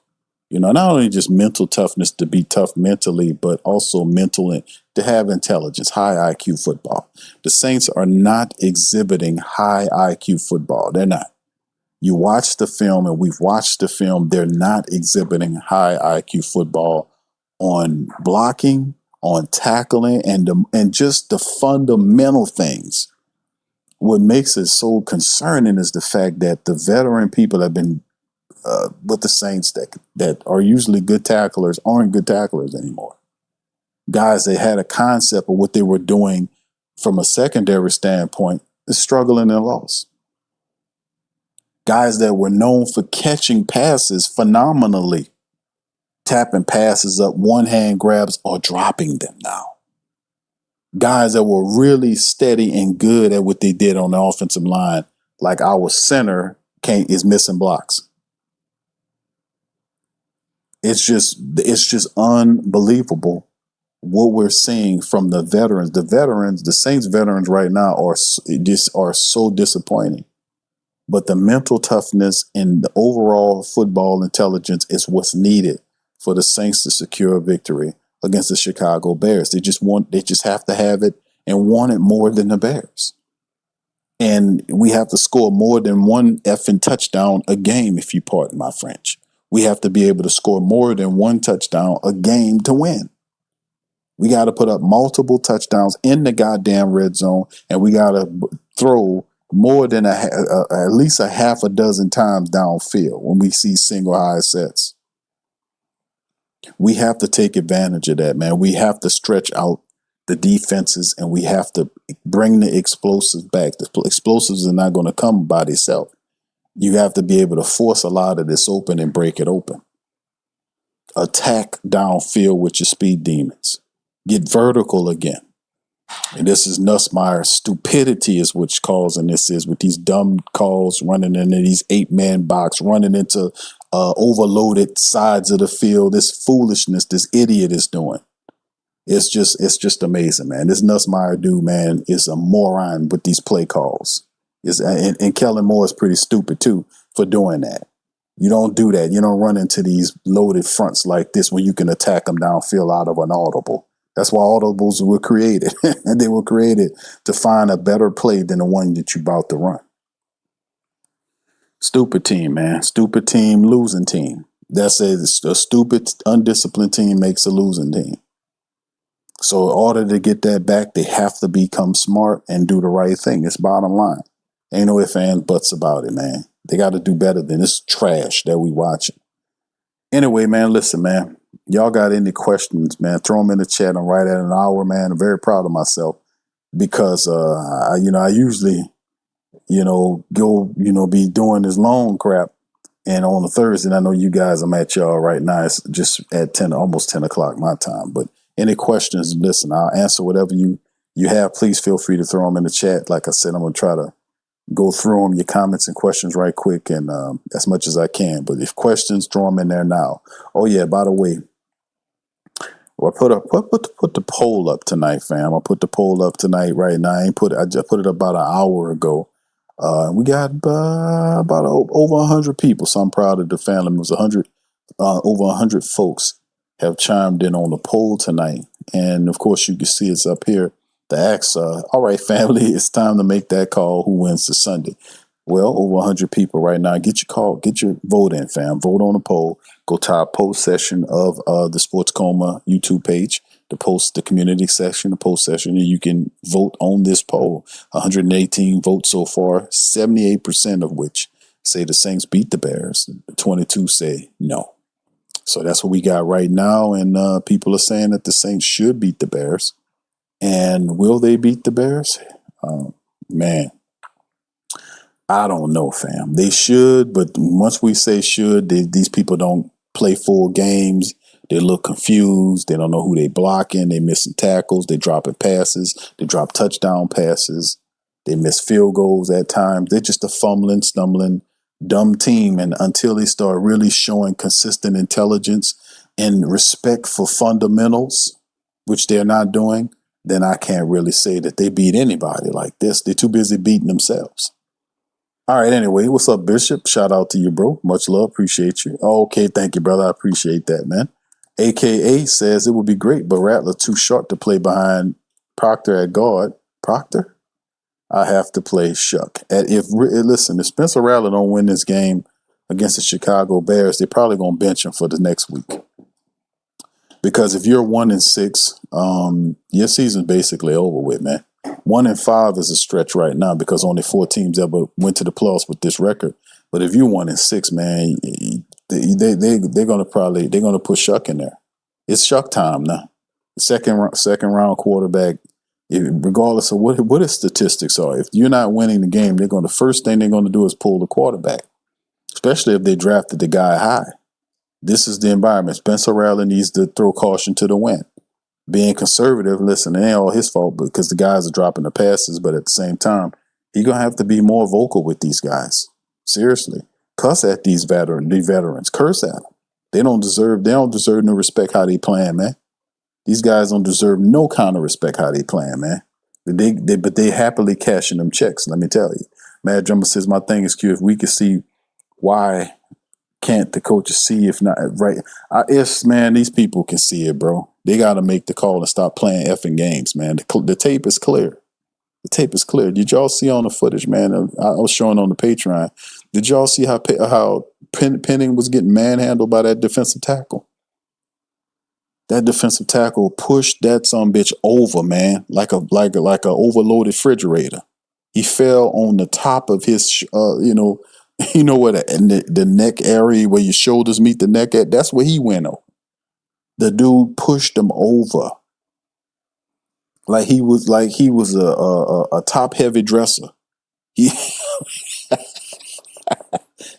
Not only just mental toughness to be tough mentally, but also mental and to have intelligence, high IQ football. The Saints are not exhibiting high IQ football. They're not. You watch the film, and we've watched the film. They're not exhibiting high IQ football on blocking, on tackling, and just the fundamental things. What makes it so concerning is the fact that the veteran people have been with the Saints that are usually good tacklers aren't good tacklers anymore. Guys that had a concept of what they were doing from a secondary standpoint is struggling and lost. Guys that were known for catching passes phenomenally, tapping passes up, one-hand grabs, or dropping them now. Guys that were really steady and good at what they did on the offensive line, like our center is missing blocks. It's just unbelievable what we're seeing from the veterans. The Saints veterans right now are so disappointing. But the mental toughness and the overall football intelligence is what's needed for the Saints to secure a victory against the Chicago Bears. They just have to have it and want it more than the Bears. And we have to score more than one effing touchdown a game, if you pardon my French. We have to be able to score more than one touchdown a game to win. We got to put up multiple touchdowns in the goddamn red zone, and we got to throw more than at least a half a dozen times downfield when we see single high sets. We have to take advantage of that, man. We have to stretch out the defenses, and we have to bring the explosives back. The explosives are not going to come by themselves. You have to be able to force a lot of this open and break it open. Attack downfield with your speed demons. Get vertical again. And this is Nussmeier's stupidity is what's causing this is with these dumb calls running into these 8-man box, running into overloaded sides of the field. This foolishness this idiot is doing. It's just amazing, man. This Nussmeier dude, man, is a moron with these play calls. And Kellen Moore is pretty stupid too for doing that. You don't do that. You don't run into these loaded fronts like this when you can attack them downfield out of an audible. That's why audibles were created. And they were created to find a better play than the one that you're about to run. Stupid team, man. Stupid team, losing team. That's a stupid, undisciplined team makes a losing team. So in order to get that back, they have to become smart and do the right thing. It's bottom line. Ain't no ifs, ands, buts about it, man. They got to do better than this trash that we watching. Anyway, man, listen, man. Y'all got any questions, man? Throw them in the chat. I'm right at an hour, man. I'm very proud of myself because, I usually, go, be doing this long crap. And on a Thursday, and I know you guys, I'm at y'all right now. It's just at almost 10 o'clock my time. But any questions, listen, I'll answer whatever you have. Please feel free to throw them in the chat. Like I said, I'm going to try to go through them, your comments and questions right quick and as much as I can. But if questions, throw them in there now. Oh, yeah, by the way, I put the poll up tonight, fam. I put the poll up tonight right now. I just put it about an hour ago. We got about over 100 people, so I'm proud of the family. It was over 100 folks have chimed in on the poll tonight. And, of course, you can see it's up here. The ask, all right, family, it's time to make that call. Who wins the Sunday? Well, over 100 people right now. Get your call. Get your vote in, fam. Vote on the poll. Go to our post session of the Sports Coma YouTube page. The community section, the post session, and you can vote on this poll. 118 votes so far, 78% of which say the Saints beat the Bears. 22 say no. So that's what we got right now. And people are saying that the Saints should beat the Bears. And will they beat the Bears? Man, I don't know, fam. They should, but once we say should, these people don't play full games. They look confused. They don't know who they blocking. They missing tackles. They dropping passes. They drop touchdown passes. They miss field goals at times. They're just a fumbling, stumbling, dumb team. And until they start really showing consistent intelligence and respect for fundamentals, which they're not doing, then I can't really say that they beat anybody like this. They're too busy beating themselves. All right, anyway, what's up, Bishop? Shout out to you, bro. Much love. Appreciate you. Oh, okay, thank you, brother. I appreciate that, man. AKA says it would be great, but Rattler too short to play behind Proctor at guard. Proctor? I have to play Shuck. Listen, if Spencer Rattler don't win this game against the Chicago Bears, they're probably going to bench him for the next week. Because if you're 1-6, your season's basically over with, man. 1-5 is a stretch right now because only 4 teams ever went to the playoffs with this record. But if you're 1-6, man, they're gonna put Shuck in there. It's Shuck time now. Second round quarterback. Regardless of what his statistics are, if you're not winning the game, the first thing they're gonna do is pull the quarterback, especially if they drafted the guy high. This is the environment. Spencer Rattler needs to throw caution to the wind. Being conservative, listen, it ain't all his fault because the guys are dropping the passes, but at the same time, he's going to have to be more vocal with these guys. Seriously. Cuss at these veterans. Curse at them. They don't deserve no respect how they playing, man. These guys don't deserve no kind of respect how they playing, man. But they happily cashing them checks, let me tell you. Mad Drummer says, my thing is, Q, if we could see why can't the coaches see if not right? Man, these people can see it, bro. They got to make the call and stop playing effing games, man. The tape is clear. The tape is clear. Did y'all see on the footage, man? I was showing on the Patreon. Did y'all see how Penning was getting manhandled by that defensive tackle? That defensive tackle pushed that bitch over, man, like a overloaded refrigerator. He fell on the top of his, you know where the neck area where your shoulders meet the neck at? That's where he went over. The dude pushed him over. Like he was a top heavy dresser. He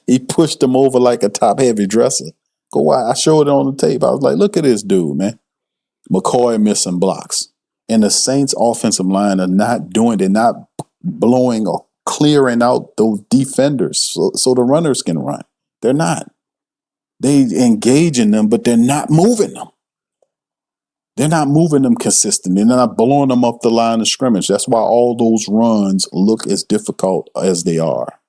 he pushed him over like a top heavy dresser. I showed it on the tape. I was like, look at this dude, man. McCoy missing blocks. And the Saints offensive line they're not blowing or clearing out those defenders so the runners can run. They're not. They engage in them, but they're not moving them. They're not moving them consistently. They're not blowing them up the line of scrimmage. That's why all those runs look as difficult as they are.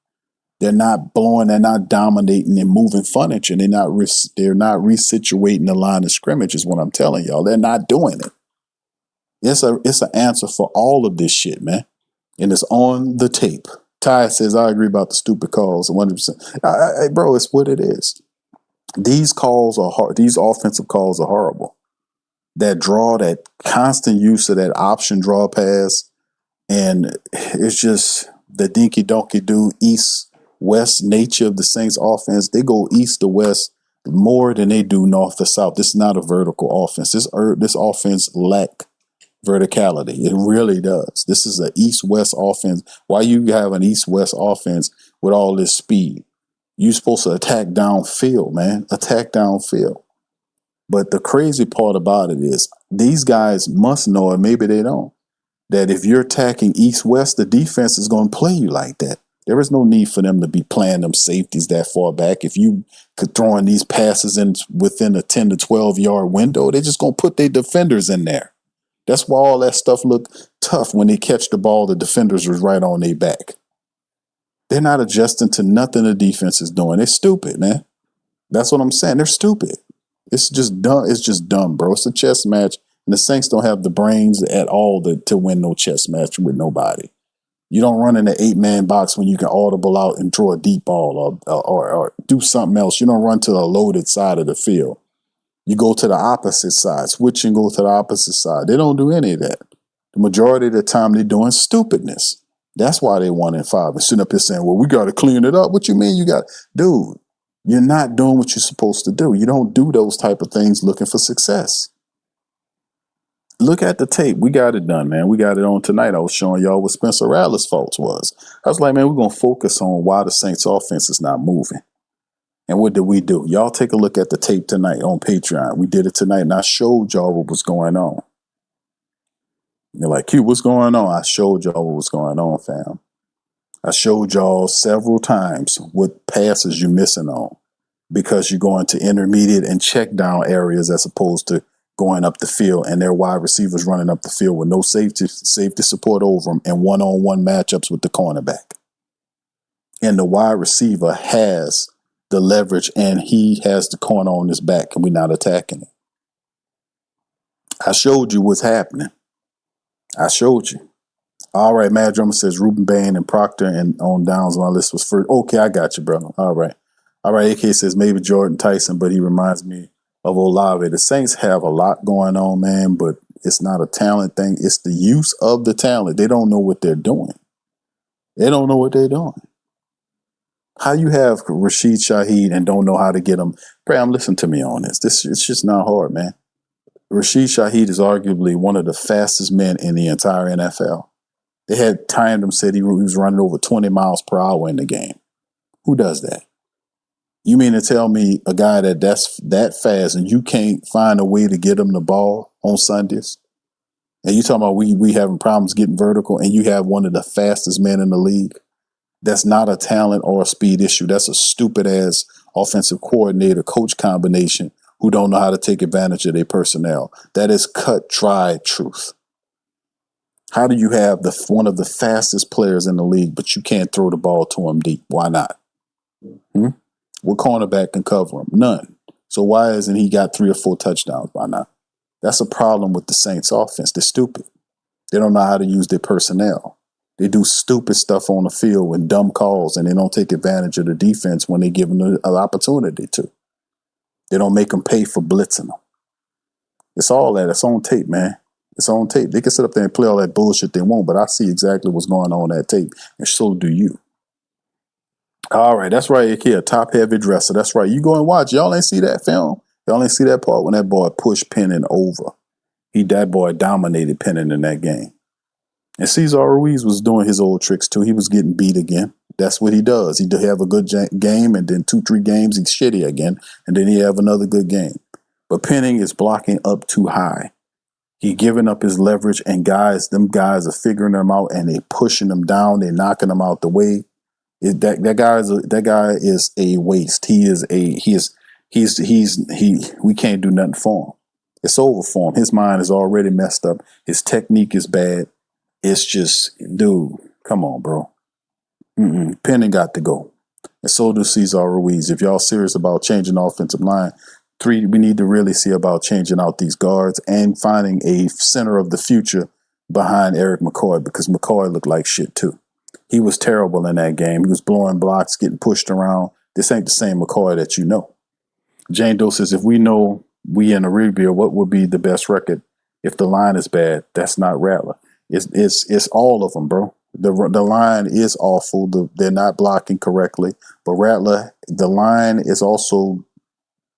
They're not blowing. They're not dominating and moving furniture. They're not resituating the line of scrimmage. Is what I'm telling y'all. They're not doing it. It's an answer for all of this shit, man, and it's on the tape. Ty says I agree about the stupid calls 100%. Bro, it's what it is. These calls are hard. These offensive calls are horrible. That draw, that constant use of that option draw pass, and it's just the dinky donkey do east-west nature of the Saints offense. They go east to west more than they do north to south. This is not a vertical offense. This offense lack verticality. It really does. This is an east-west offense. Why you have an east-west offense with all this speed? You're supposed to attack downfield, man. Attack downfield. But the crazy part about it is these guys must know, and maybe they don't, that if you're attacking east-west, the defense is going to play you like that. There is no need for them to be playing them safeties that far back. If you could throw in these passes in within a 10 to 12 yard window, they're just going to put their defenders in there. That's why all that stuff look tough. When they catch the ball, the defenders was right on their back. They're not adjusting to nothing the defense is doing. They're stupid, man. That's what I'm saying. They're stupid. It's just dumb. It's just dumb, bro. It's a chess match, and the Saints don't have the brains at all to win no chess match with nobody. You don't run in the 8-man box when you can audible out and throw a deep ball or do something else. You don't run to the loaded side of the field. You go to the opposite side, switch and go to the opposite side. They don't do any of that. The majority of the time they're doing stupidness. That's why they 1-5 and sitting up here saying, well, we got to clean it up. What you mean dude, you're not doing what you're supposed to do. You don't do those type of things looking for success. Look at the tape. We got it done, man. We got it on tonight. I was showing y'all what Spencer Rattler's faults was. I was like, man, we're going to focus on why the Saints offense is not moving. And what did we do? Y'all take a look at the tape tonight on Patreon. We did it tonight, and I showed y'all what was going on. You're like, Q, what's going on? I showed y'all what was going on, fam. I showed y'all several times what passes you're missing on because you're going to intermediate and check down areas as opposed to going up the field, and their wide receivers running up the field with no safety support over them and one-on-one matchups with the cornerback. And the wide receiver has the leverage and he has the corner on his back, and we're not attacking it. I showed you what's happening. I showed you. All right, Mad Drummer says Ruben Bain and Proctor and on downs on my list was first. Okay, I got you, brother. All right. AK says maybe Jordan Tyson, but he reminds me of Olave. The Saints have a lot going on, man, but it's not a talent thing. It's the use of the talent. They don't know what they're doing. They don't know what they're doing. How you have Rashid Shaheed and don't know how to get him? Bram, listen to me on this. It's just not hard, man. Rashid Shaheed is arguably one of the fastest men in the entire NFL. They had timed him, said he was running over 20 miles per hour in the game. Who does that? You mean to tell me a guy that's that fast and you can't find a way to get him the ball on Sundays? And you talking about we having problems getting vertical, and you have one of the fastest men in the league? That's not a talent or a speed issue. That's a stupid ass offensive coordinator coach combination who don't know how to take advantage of their personnel. That is cut, dry truth. How do you have one of the fastest players in the league, but you can't throw the ball to him deep? Why not? What cornerback can cover him? None. So why isn't he got 3 or 4 touchdowns by now? That's a problem with the Saints offense. They're stupid. They don't know how to use their personnel. They do stupid stuff on the field with dumb calls, and they don't take advantage of the defense when they give them an opportunity to. They don't make them pay for blitzing them. It's all that. It's on tape, man. It's on tape. They can sit up there and play all that bullshit they want, but I see exactly what's going on that tape, and so do you. All right, that's right, Ikea, top-heavy dresser. That's right. You go and watch. Y'all ain't see that film. Y'all ain't see that part when that boy pushed Penning over. That boy dominated Penning in that game. And Cesar Ruiz was doing his old tricks, too. He was getting beat again. That's what he does. He have a good game, and then 2-3 games, he's shitty again, and then he have another good game. But Penning is blocking up too high. He giving up his leverage, and them guys are figuring them out, and they pushing them down. They knocking them out the way. That guy is a waste. He is we can't do nothing for him. It's over for him. His mind is already messed up. His technique is bad. It's just, dude, come on, bro. Penning got to go. And so do Cesar Ruiz. If y'all serious about changing the offensive line, we need to really see about changing out these guards and finding a center of the future behind Eric McCoy, because McCoy looked like shit too. He was terrible in that game. He was blowing blocks, getting pushed around. This ain't the same McCoy that you know. Jane Doe says, if we know we in a rebuild, what would be the best record if the line is bad? That's not Rattler. It's all of them, bro. The line is awful. They're not blocking correctly. But Rattler, the line is also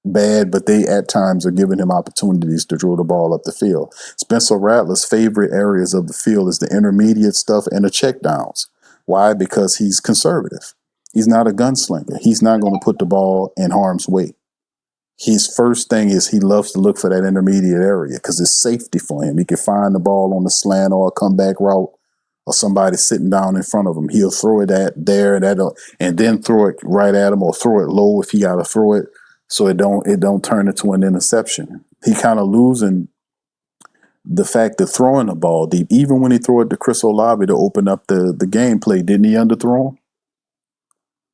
bad, but they at times are giving him opportunities to throw the ball up the field. Spencer Rattler's favorite areas of the field is the intermediate stuff and the checkdowns. Why? Because he's conservative. He's not a gunslinger. He's not going to put the ball in harm's way. His first thing is he loves to look for that intermediate area because it's safety for him. He can find the ball on the slant or a comeback route or somebody sitting down in front of him. He'll throw it at there and then throw it right at him or throw it low if he got to throw it so it don't turn into an interception. He kind of losing the fact of throwing the ball deep. Even when he threw it to Chris Olave to open up the gameplay, didn't he underthrow him?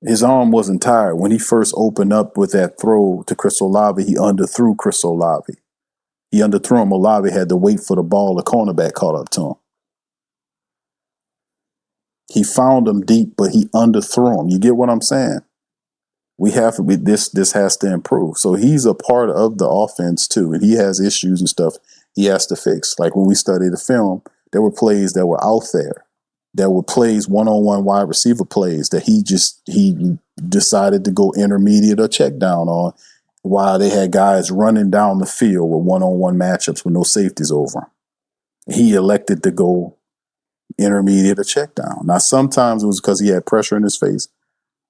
His arm wasn't tired. When he first opened up with that throw to Chris Olave, he underthrew Chris Olave. He underthrew him. Olave had to wait for the ball. The cornerback caught up to him. He found him deep, but he underthrew him. You get what I'm saying? This has to improve. So he's a part of the offense too, and he has issues and stuff he has to fix. Like when we studied the film, there were plays that were out there. There were plays, one-on-one wide receiver plays that he decided to go intermediate or check down on while they had guys running down the field with one-on-one matchups with no safeties over him. He elected to go intermediate or check down. Now, sometimes it was because he had pressure in his face,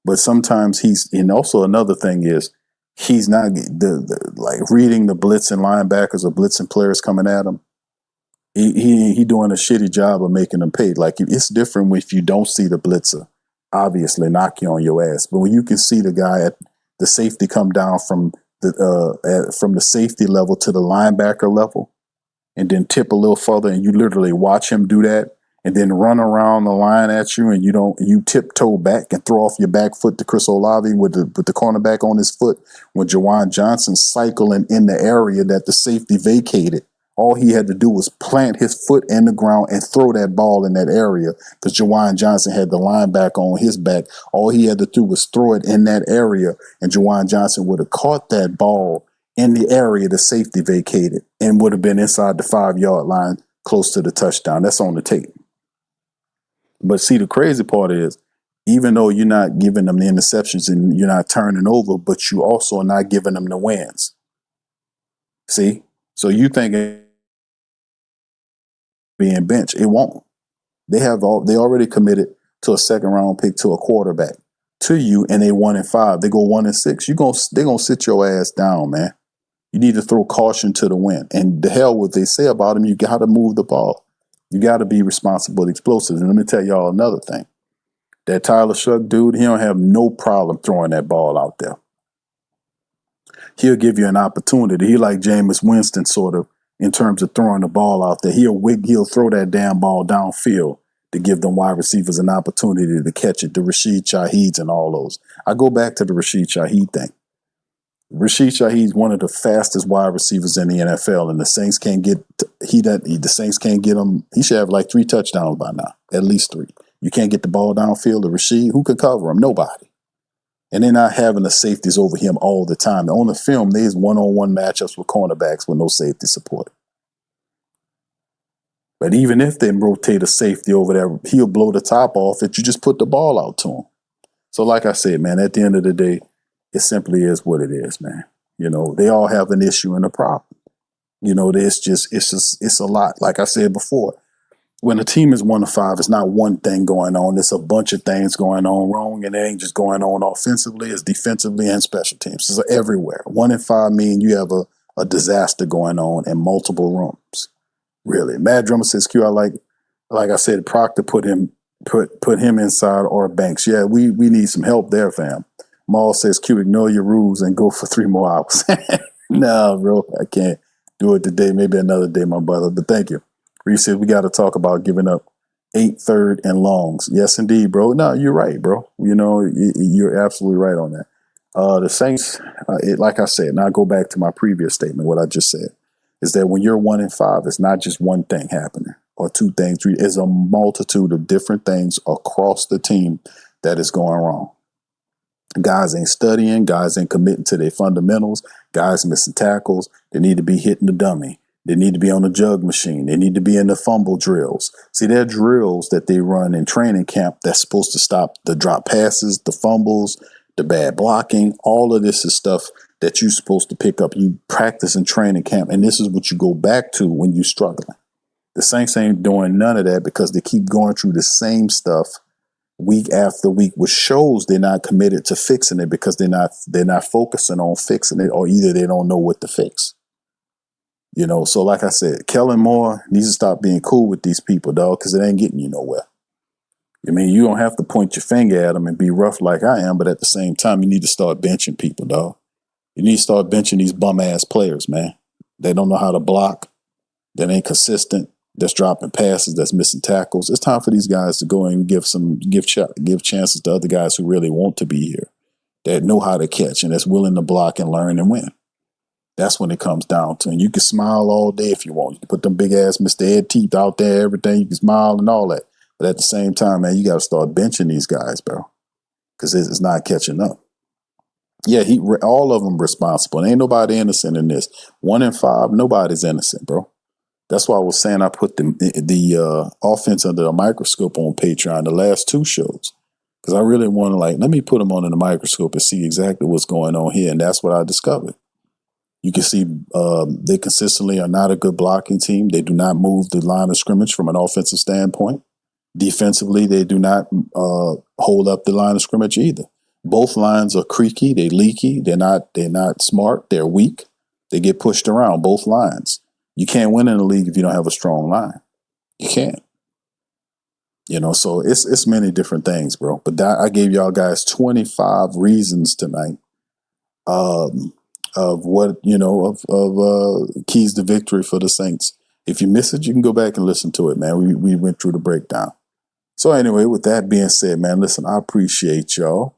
but sometimes and also another thing is he's not like reading the blitzing linebackers or blitzing players coming at him. He doing a shitty job of making them pay. Like it's different if you don't see the blitzer, obviously knock you on your ass. But when you can see the guy at the safety come down from the safety level to the linebacker level, and then tip a little further, and you literally watch him do that, and then run around the line at you, and you tiptoe back and throw off your back foot to Chris Olave with the cornerback on his foot, when Jawan Johnson cycling in the area that the safety vacated. All he had to do was plant his foot in the ground and throw that ball in that area because Jawan Johnson had the linebacker on his back. All he had to do was throw it in that area, and Jawan Johnson would have caught that ball in the area the safety vacated and would have been inside the 5-yard line close to the touchdown. That's on the tape. But see, the crazy part is, even though you're not giving them the interceptions and you're not turning over, but you also are not giving them the wins. See? So you think being benched, it won't. They already committed to a second round pick to a quarterback to you, and they 1-5. They go 1-6. They're gonna sit your ass down, man. You need to throw caution to the wind. And the hell what they say about him, you got to move the ball. You got to be responsible and explosive. And let me tell y'all another thing. That Tyler Shuck dude, he don't have no problem throwing that ball out there. He'll give you an opportunity. He like Jameis Winston sort of in terms of throwing the ball out there. He'll throw that damn ball downfield to give them wide receivers an opportunity to catch it, the Rashid Shaheeds and all those. I go back to the Rashid Shaheed thing. Rashid Shaheed's one of the fastest wide receivers in the NFL, and the Saints can't get him. He should have like 3 touchdowns by now, at least 3. You can't get the ball downfield to Rashid. Who could cover him? Nobody. And they're not having the safeties over him all the time. On the film, there's one-on-one matchups with cornerbacks with no safety support. But even if they rotate a safety over there, he'll blow the top off if you just put the ball out to him. So like I said, man, at the end of the day, it simply is what it is, man. You know, they all have an issue and a problem. You know, it's a lot. Like I said before, when a team is 1-5, it's not one thing going on. It's a bunch of things going on wrong, and it ain't just going on offensively. It's defensively and special teams. It's everywhere. 1-5 mean you have a disaster going on in multiple rooms. Really. Mad Drummer says, Q, like I said, Proctor put him inside or Banks. Yeah, we need some help there, fam. Maul says, Q, ignore your rules and go for 3 more hours. No, bro, I can't do it today. Maybe another day, my brother. But thank you. Reese says, we got to talk about giving up 8 third and longs. Yes, indeed, bro. No, you're right, bro. You know, you're absolutely right on that. The Saints, like I said, and I'll go back to my previous statement, what I just said, is that when you're 1-5, it's not just one thing happening or 2 things, 3. It's a multitude of different things across the team that is going wrong. Guys ain't studying. Guys ain't committing to their fundamentals. Guys missing tackles. They need to be hitting the dummy. They need to be on the jug machine. They need to be in the fumble drills. See, there are drills that they run in training camp that's supposed to stop the drop passes, the fumbles, the bad blocking. All of this is stuff that you're supposed to pick up. You practice in training camp, and this is what you go back to when you're struggling. The Saints ain't doing none of that because they keep going through the same stuff week after week, which shows they're not committed to fixing it because they're not focusing on fixing it, or either they don't know what to fix. You know, so like I said, Kellen Moore needs to stop being cool with these people, dog, because it ain't getting you nowhere. I mean, you don't have to point your finger at them and be rough like I am, but at the same time, you need to start benching people, dog. You need to start benching these bum-ass players, man. They don't know how to block. That ain't consistent. That's dropping passes. That's missing tackles. It's time for these guys to go and give chances to other guys who really want to be here, that know how to catch and that's willing to block and learn and win. That's when it comes down to. And you can smile all day if you want. You can put them big ass Mr. Ed teeth out there, everything. You can smile and all that. But at the same time, man, you got to start benching these guys, bro, because it's not catching up. Yeah, all of them responsible. Ain't nobody innocent in this. 1-5, nobody's innocent, bro. That's why I was saying I put the offense under the microscope on Patreon the last 2 shows, because I really want to let me put them under the microscope and see exactly what's going on here, and that's what I discovered. You can see they consistently are not a good blocking team. They do not move the line of scrimmage from an offensive standpoint. Defensively, they do not hold up the line of scrimmage either. Both lines are creaky. They leaky. They're not smart. They're weak. They get pushed around, both lines. You can't win in the league if you don't have a strong line. You can't. You know, so it's many different things, bro. But I gave y'all guys 25 reasons tonight of what, of keys to victory for the Saints. If you miss it, you can go back and listen to it, man. We went through the breakdown. So anyway, with that being said, man, listen, I appreciate y'all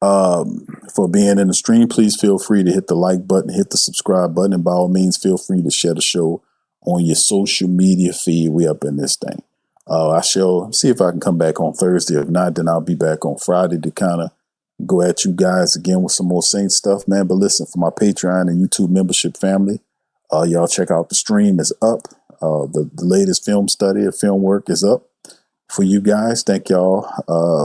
for being in the stream. Please feel free to hit the like button, hit the subscribe button, and by all means, feel free to share the show on your social media feed. We up in this thing. I shall see if I can come back on Thursday. If not, then I'll be back on Friday to kind of go at you guys again with some more Saints stuff, man. But listen, for my Patreon and YouTube membership family, y'all check out the stream. Is up. The latest film study, film work is up for you guys. Thank y'all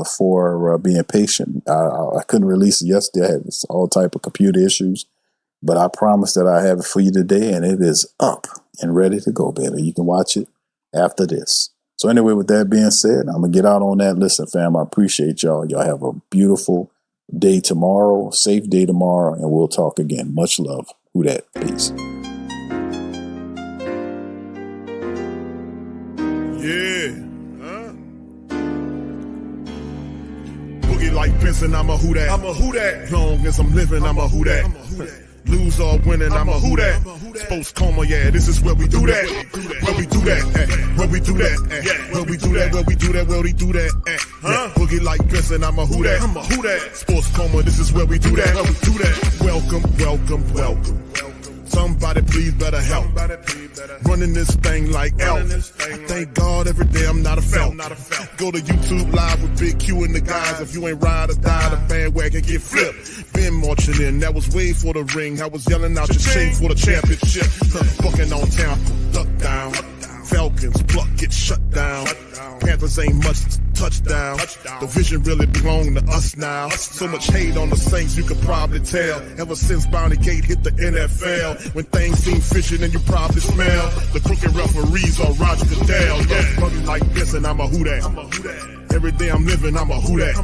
for being patient. I couldn't release it yesterday. I had all type of computer issues, but I promise that I have it for you today, and it is up and ready to go, baby. You can watch it after this. So anyway, with that being said, I'm going to get out on that. Listen, fam, I appreciate y'all. Y'all have a beautiful day tomorrow, safe day tomorrow, and we'll talk again. Much love. Who Dat? Peace. Yeah. Boogie like Vincent, I'm a who dat. I'm a who dat. Long as I'm living, I'm a who dat. Lose or winning, I'm a who dat. Sports Coma, yeah, this is where we do that. Where we do that, where we do that, where we do that, where we do that, where we do that, Boogie like Vincent, I'm a who dat. I'm a who dat. Sports Coma, this is where we do that. Where we do that. Welcome, welcome, welcome. Somebody please better help. Running this thing like elf. Thank God every day I'm not a felt. Go to YouTube live with Big Q and the guys. If you ain't ride or die, the bandwagon get flipped. Been marching in, that was way for the ring. I was yelling out your shame for the championship. Bucking on town, duck down. Falcons, pluck, get shut down. Panthers ain't much touchdown. The vision really belong to us now. So much hate on the Saints, you could probably tell. Ever since Bounty Gate hit the NFL, when things seem fishy, then you probably smell the crooked referees or Roger Goodell. Yeah, running like this, and I'm a who dat. Every day I'm living, I'm a who dat.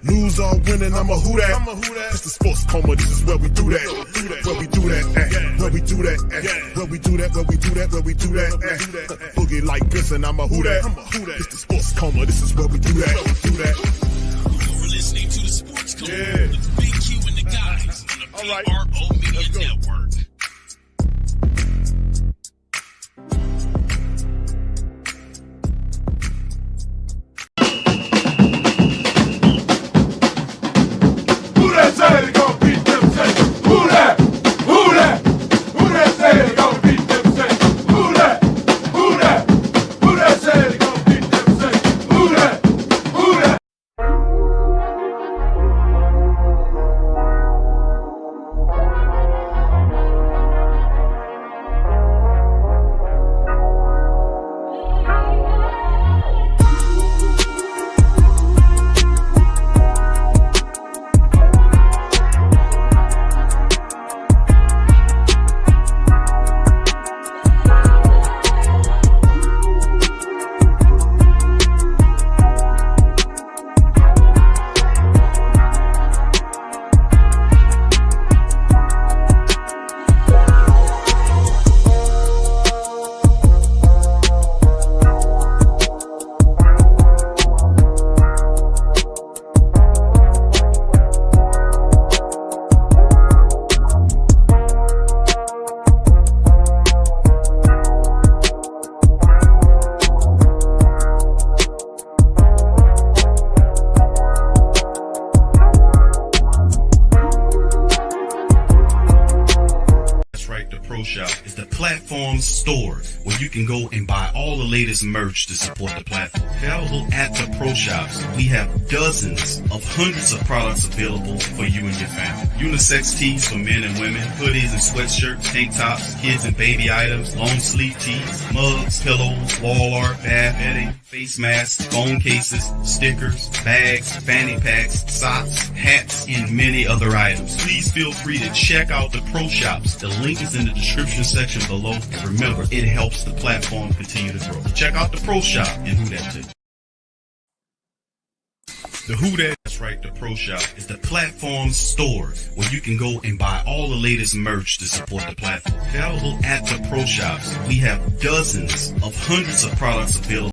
Lose or winning, I'm a who dat. It's the Sports Coma, this is where we do that. Where we do that, where we do that, where we do that, where we do that, where we do that. Boogie like this, and I'm a who dat. It's the Sports Coma, this is where we do that. You're listening to the Coma Yeah. with Big Q and the guys on the All right. PRO Media Let's go. Network. Who that say they gonna beat them Saints? Who that? Who that? Who that say they gonna beat them Saints? Who that? Who that? Who that say they gonna beat them Saints? Who that? Who that? That's right, the Pro Shop is the platform store where you can go and buy all the latest merch to support the platform. Available at the Pro Shops, we have dozens of hundreds of products available for you and your family. Unisex tees for men and women, hoodies and sweatshirts, tank tops, kids and baby items, long sleeve tees, mugs, pillows, wall art, bath bedding, face masks, phone cases, stickers, bags, fanny packs, socks, hats, and many other items. Please feel free to check out the Pro Shops. The link is in the description section below. And remember, it helps the platform continue to grow. Check out the Pro Shop and Who Dat too. The Who Dat, that's right, the Pro Shop is the platform store where you can go and buy all the latest merch to support the platform. Available at the Pro Shops, we have dozens of hundreds of products available.